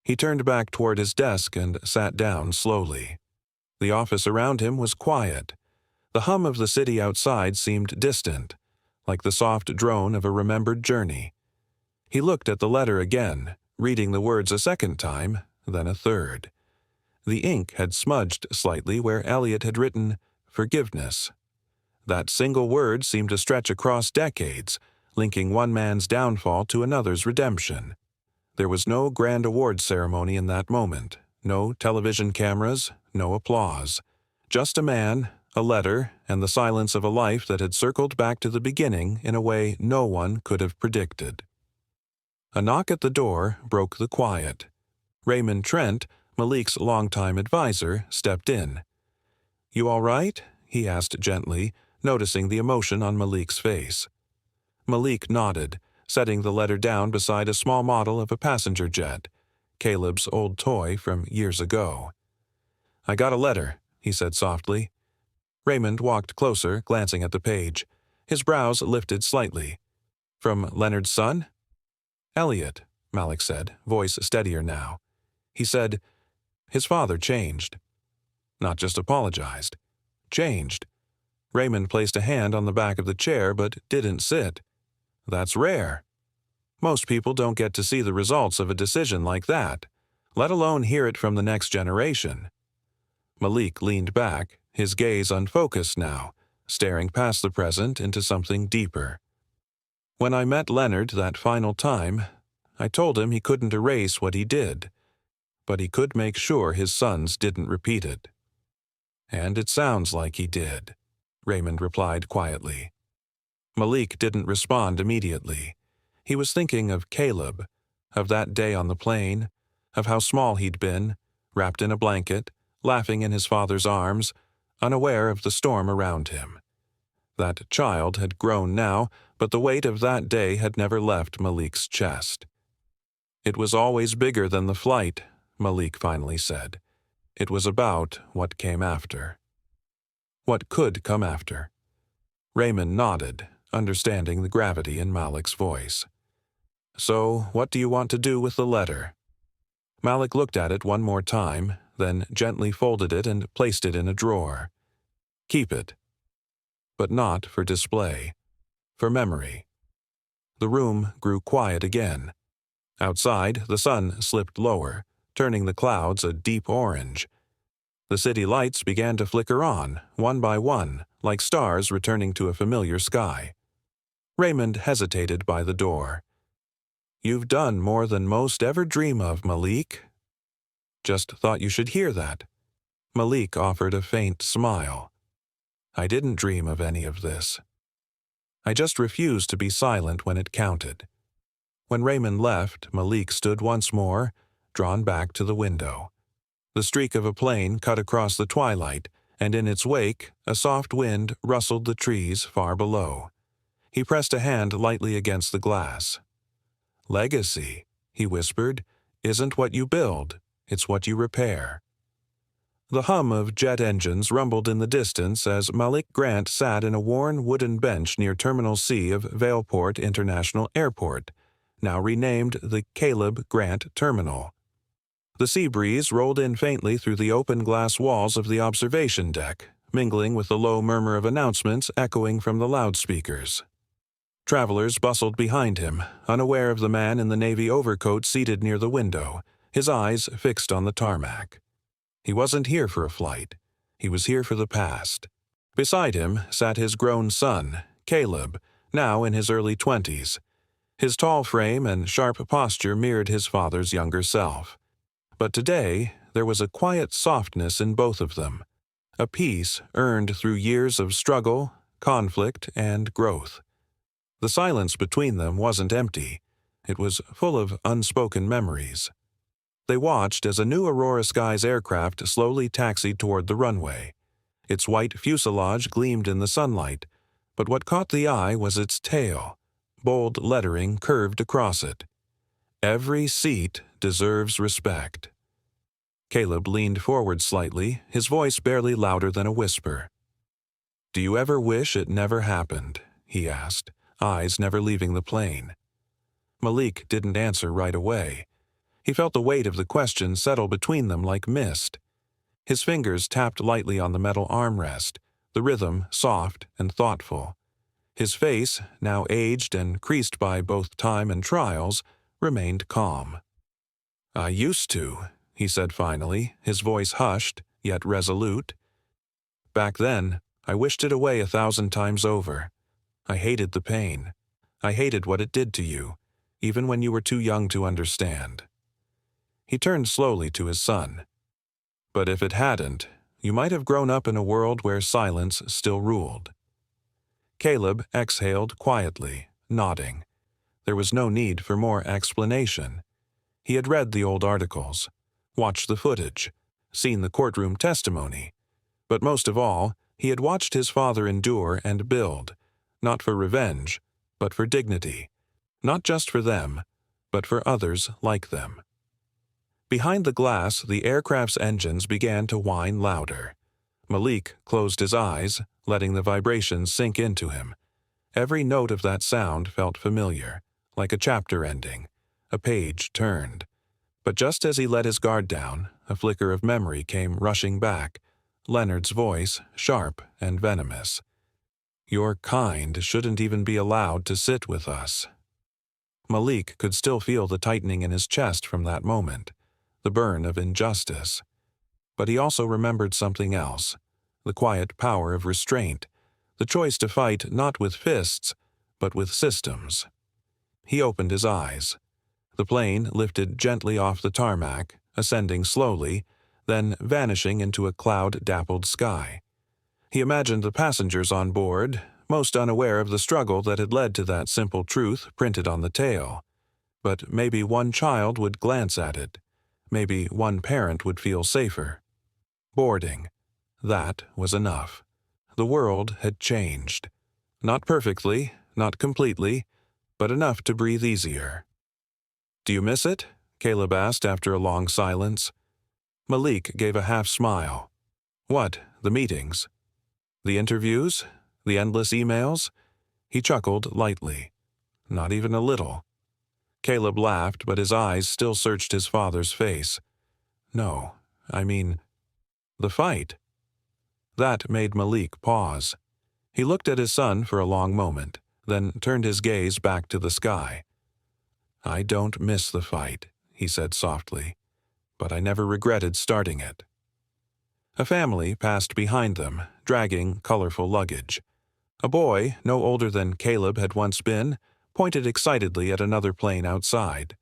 A: He turned back toward his desk and sat down slowly. The office around him was quiet. The hum of the city outside seemed distant, like the soft drone of a remembered journey. He looked at the letter again, reading the words a second time, then a third. The ink had smudged slightly where Elliot had written, forgiveness. That single word seemed to stretch across decades, linking one man's downfall to another's redemption. There was no grand award ceremony in that moment, no television cameras, no applause. Just a man, a letter, and the silence of a life that had circled back to the beginning in a way no one could have predicted. A knock at the door broke the quiet. Raymond Trent, Malik's longtime advisor, stepped in. You all right? He asked gently, noticing the emotion on Malik's face. Malik nodded, setting the letter down beside a small model of a passenger jet, Caleb's old toy from years ago. I got a letter, he said softly. Raymond walked closer, glancing at the page. His brows lifted slightly. From Leonard's son? Elliot, Malik said, voice steadier now. He said, his father changed. Not just apologized. Changed. Raymond placed a hand on the back of the chair but didn't sit. That's rare. Most people don't get to see the results of a decision like that, let alone hear it from the next generation. Malik leaned back, his gaze unfocused now, staring past the present into something deeper. When I met Leonard that final time, I told him he couldn't erase what he did, but he could make sure his sons didn't repeat it. And it sounds like he did, Raymond replied quietly. Malik didn't respond immediately. He was thinking of Caleb, of that day on the plane, of how small he'd been, wrapped in a blanket, laughing in his father's arms, unaware of the storm around him. That child had grown now, but the weight of that day had never left Malik's chest. It was always bigger than the flight, Malik finally said. It was about what came after. What could come after? Raymond nodded, understanding the gravity in Malik's voice. So, what do you want to do with the letter? Malik looked at it one more time, then gently folded it and placed it in a drawer. Keep it. But not for display. For memory. The room grew quiet again. Outside, the sun slipped lower, turning the clouds a deep orange. The city lights began to flicker on, one by one, like stars returning to a familiar sky. Raymond hesitated by the door. You've done more than most ever dream of, Malik. Just thought you should hear that. Malik offered a faint smile. I didn't dream of any of this. I just refused to be silent when it counted. When Raymond left, Malik stood once more, drawn back to the window. The streak of a plane cut across the twilight, and in its wake, a soft wind rustled the trees far below. He pressed a hand lightly against the glass. Legacy, he whispered, isn't what you build, it's what you repair. The hum of jet engines rumbled in the distance as Malik Grant sat in a worn wooden bench near Terminal C of Valeport International Airport, now renamed the Caleb Grant Terminal. The sea breeze rolled in faintly through the open glass walls of the observation deck, mingling with the low murmur of announcements echoing from the loudspeakers. Travelers bustled behind him, unaware of the man in the navy overcoat seated near the window, his eyes fixed on the tarmac. He wasn't here for a flight. He was here for the past. Beside him sat his grown son, Caleb, now in his early 20s. His tall frame and sharp posture mirrored his father's younger self. But today, there was a quiet softness in both of them, a peace earned through years of struggle, conflict, and growth. The silence between them wasn't empty. It was full of unspoken memories. They watched as a new Aurora Skies aircraft slowly taxied toward the runway. Its white fuselage gleamed in the sunlight, but what caught the eye was its tail. Bold lettering curved across it. "Every seat deserves respect." Caleb leaned forward slightly, his voice barely louder than a whisper. "Do you ever wish it never happened?" he asked, eyes never leaving the plane. Malik didn't answer right away. He felt the weight of the question settle between them like mist. His fingers tapped lightly on the metal armrest, the rhythm soft and thoughtful. His face, now aged and creased by both time and trials, remained calm. "I used to," he said finally, his voice hushed, yet resolute. "Back then, I wished it away 1,000 times over. I hated the pain. I hated what it did to you, even when you were too young to understand." He turned slowly to his son. "But if it hadn't, you might have grown up in a world where silence still ruled." Caleb exhaled quietly, nodding. There was no need for more explanation. He had read the old articles, watched the footage, seen the courtroom testimony. But most of all, he had watched his father endure and build, not for revenge, but for dignity. Not just for them, but for others like them. Behind the glass, the aircraft's engines began to whine louder. Malik closed his eyes, letting the vibrations sink into him. Every note of that sound felt familiar, like a chapter ending, a page turned. But just as he let his guard down, a flicker of memory came rushing back, Leonard's voice sharp and venomous. "Your kind shouldn't even be allowed to sit with us." Malik could still feel the tightening in his chest from that moment, the burn of injustice. But he also remembered something else, the quiet power of restraint, the choice to fight not with fists, but with systems. He opened his eyes. The plane lifted gently off the tarmac, ascending slowly, then vanishing into a cloud-dappled sky. He imagined the passengers on board, most unaware of the struggle that had led to that simple truth printed on the tail. But maybe one child would glance at it. Maybe one parent would feel safer. Boarding. That was enough. The world had changed. Not perfectly, not completely, but enough to breathe easier. "Do you miss it?" Caleb asked after a long silence. Malik gave a half-smile. "What, the meetings? The interviews? The endless emails?" He chuckled lightly. "Not even a little." Caleb laughed, but his eyes still searched his father's face. "No, I mean, the fight." That made Malik pause. He looked at his son for a long moment, then turned his gaze back to the sky. "I don't miss the fight," he said softly, "but I never regretted starting it." A family passed behind them, dragging colorful luggage. A boy, no older than Caleb had once been, pointed excitedly at another plane outside.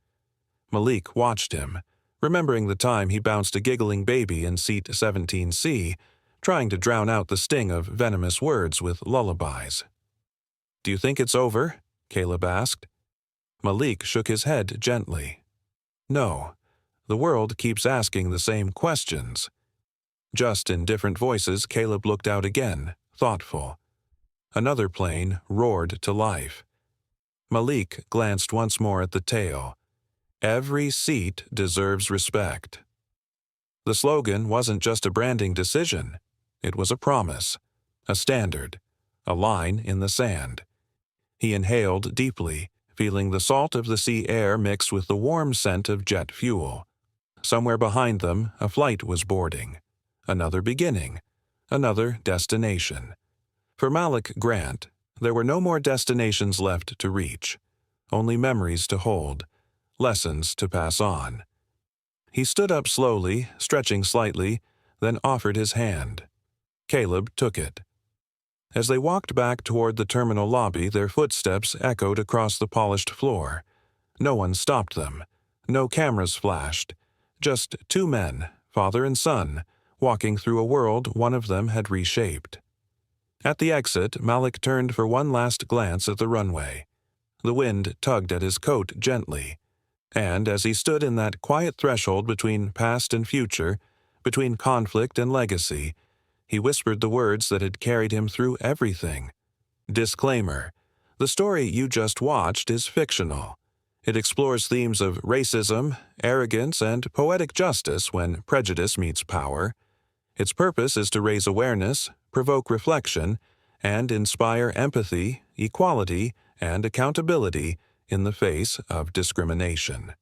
A: Malik watched him, remembering the time he bounced a giggling baby in seat 17C, trying to drown out the sting of venomous words with lullabies. "Do you think it's over?" Caleb asked. Malik shook his head gently. "No, the world keeps asking the same questions." Just in different voices, Caleb looked out again, thoughtful. Another plane roared to life. Malik glanced once more at the tail. "Every seat deserves respect." The slogan wasn't just a branding decision. It was a promise, a standard, a line in the sand. He inhaled deeply, feeling the salt of the sea air mix with the warm scent of jet fuel. Somewhere behind them, a flight was boarding. Another beginning. Another destination. For Malik Grant, there were no more destinations left to reach. Only memories to hold. Lessons to pass on. He stood up slowly, stretching slightly, then offered his hand. Caleb took it. As they walked back toward the terminal lobby, their footsteps echoed across the polished floor. No one stopped them. No cameras flashed. Just two men, father and son, walking through a world one of them had reshaped. At the exit, Malik turned for one last glance at the runway. The wind tugged at his coat gently, and as he stood in that quiet threshold between past and future, between conflict and legacy, he whispered the words that had carried him through everything. Disclaimer: the story you just watched is fictional. It explores themes of racism, arrogance, and poetic justice when prejudice meets power. Its purpose is to raise awareness, provoke reflection, and inspire empathy, equality, and accountability in the face of discrimination.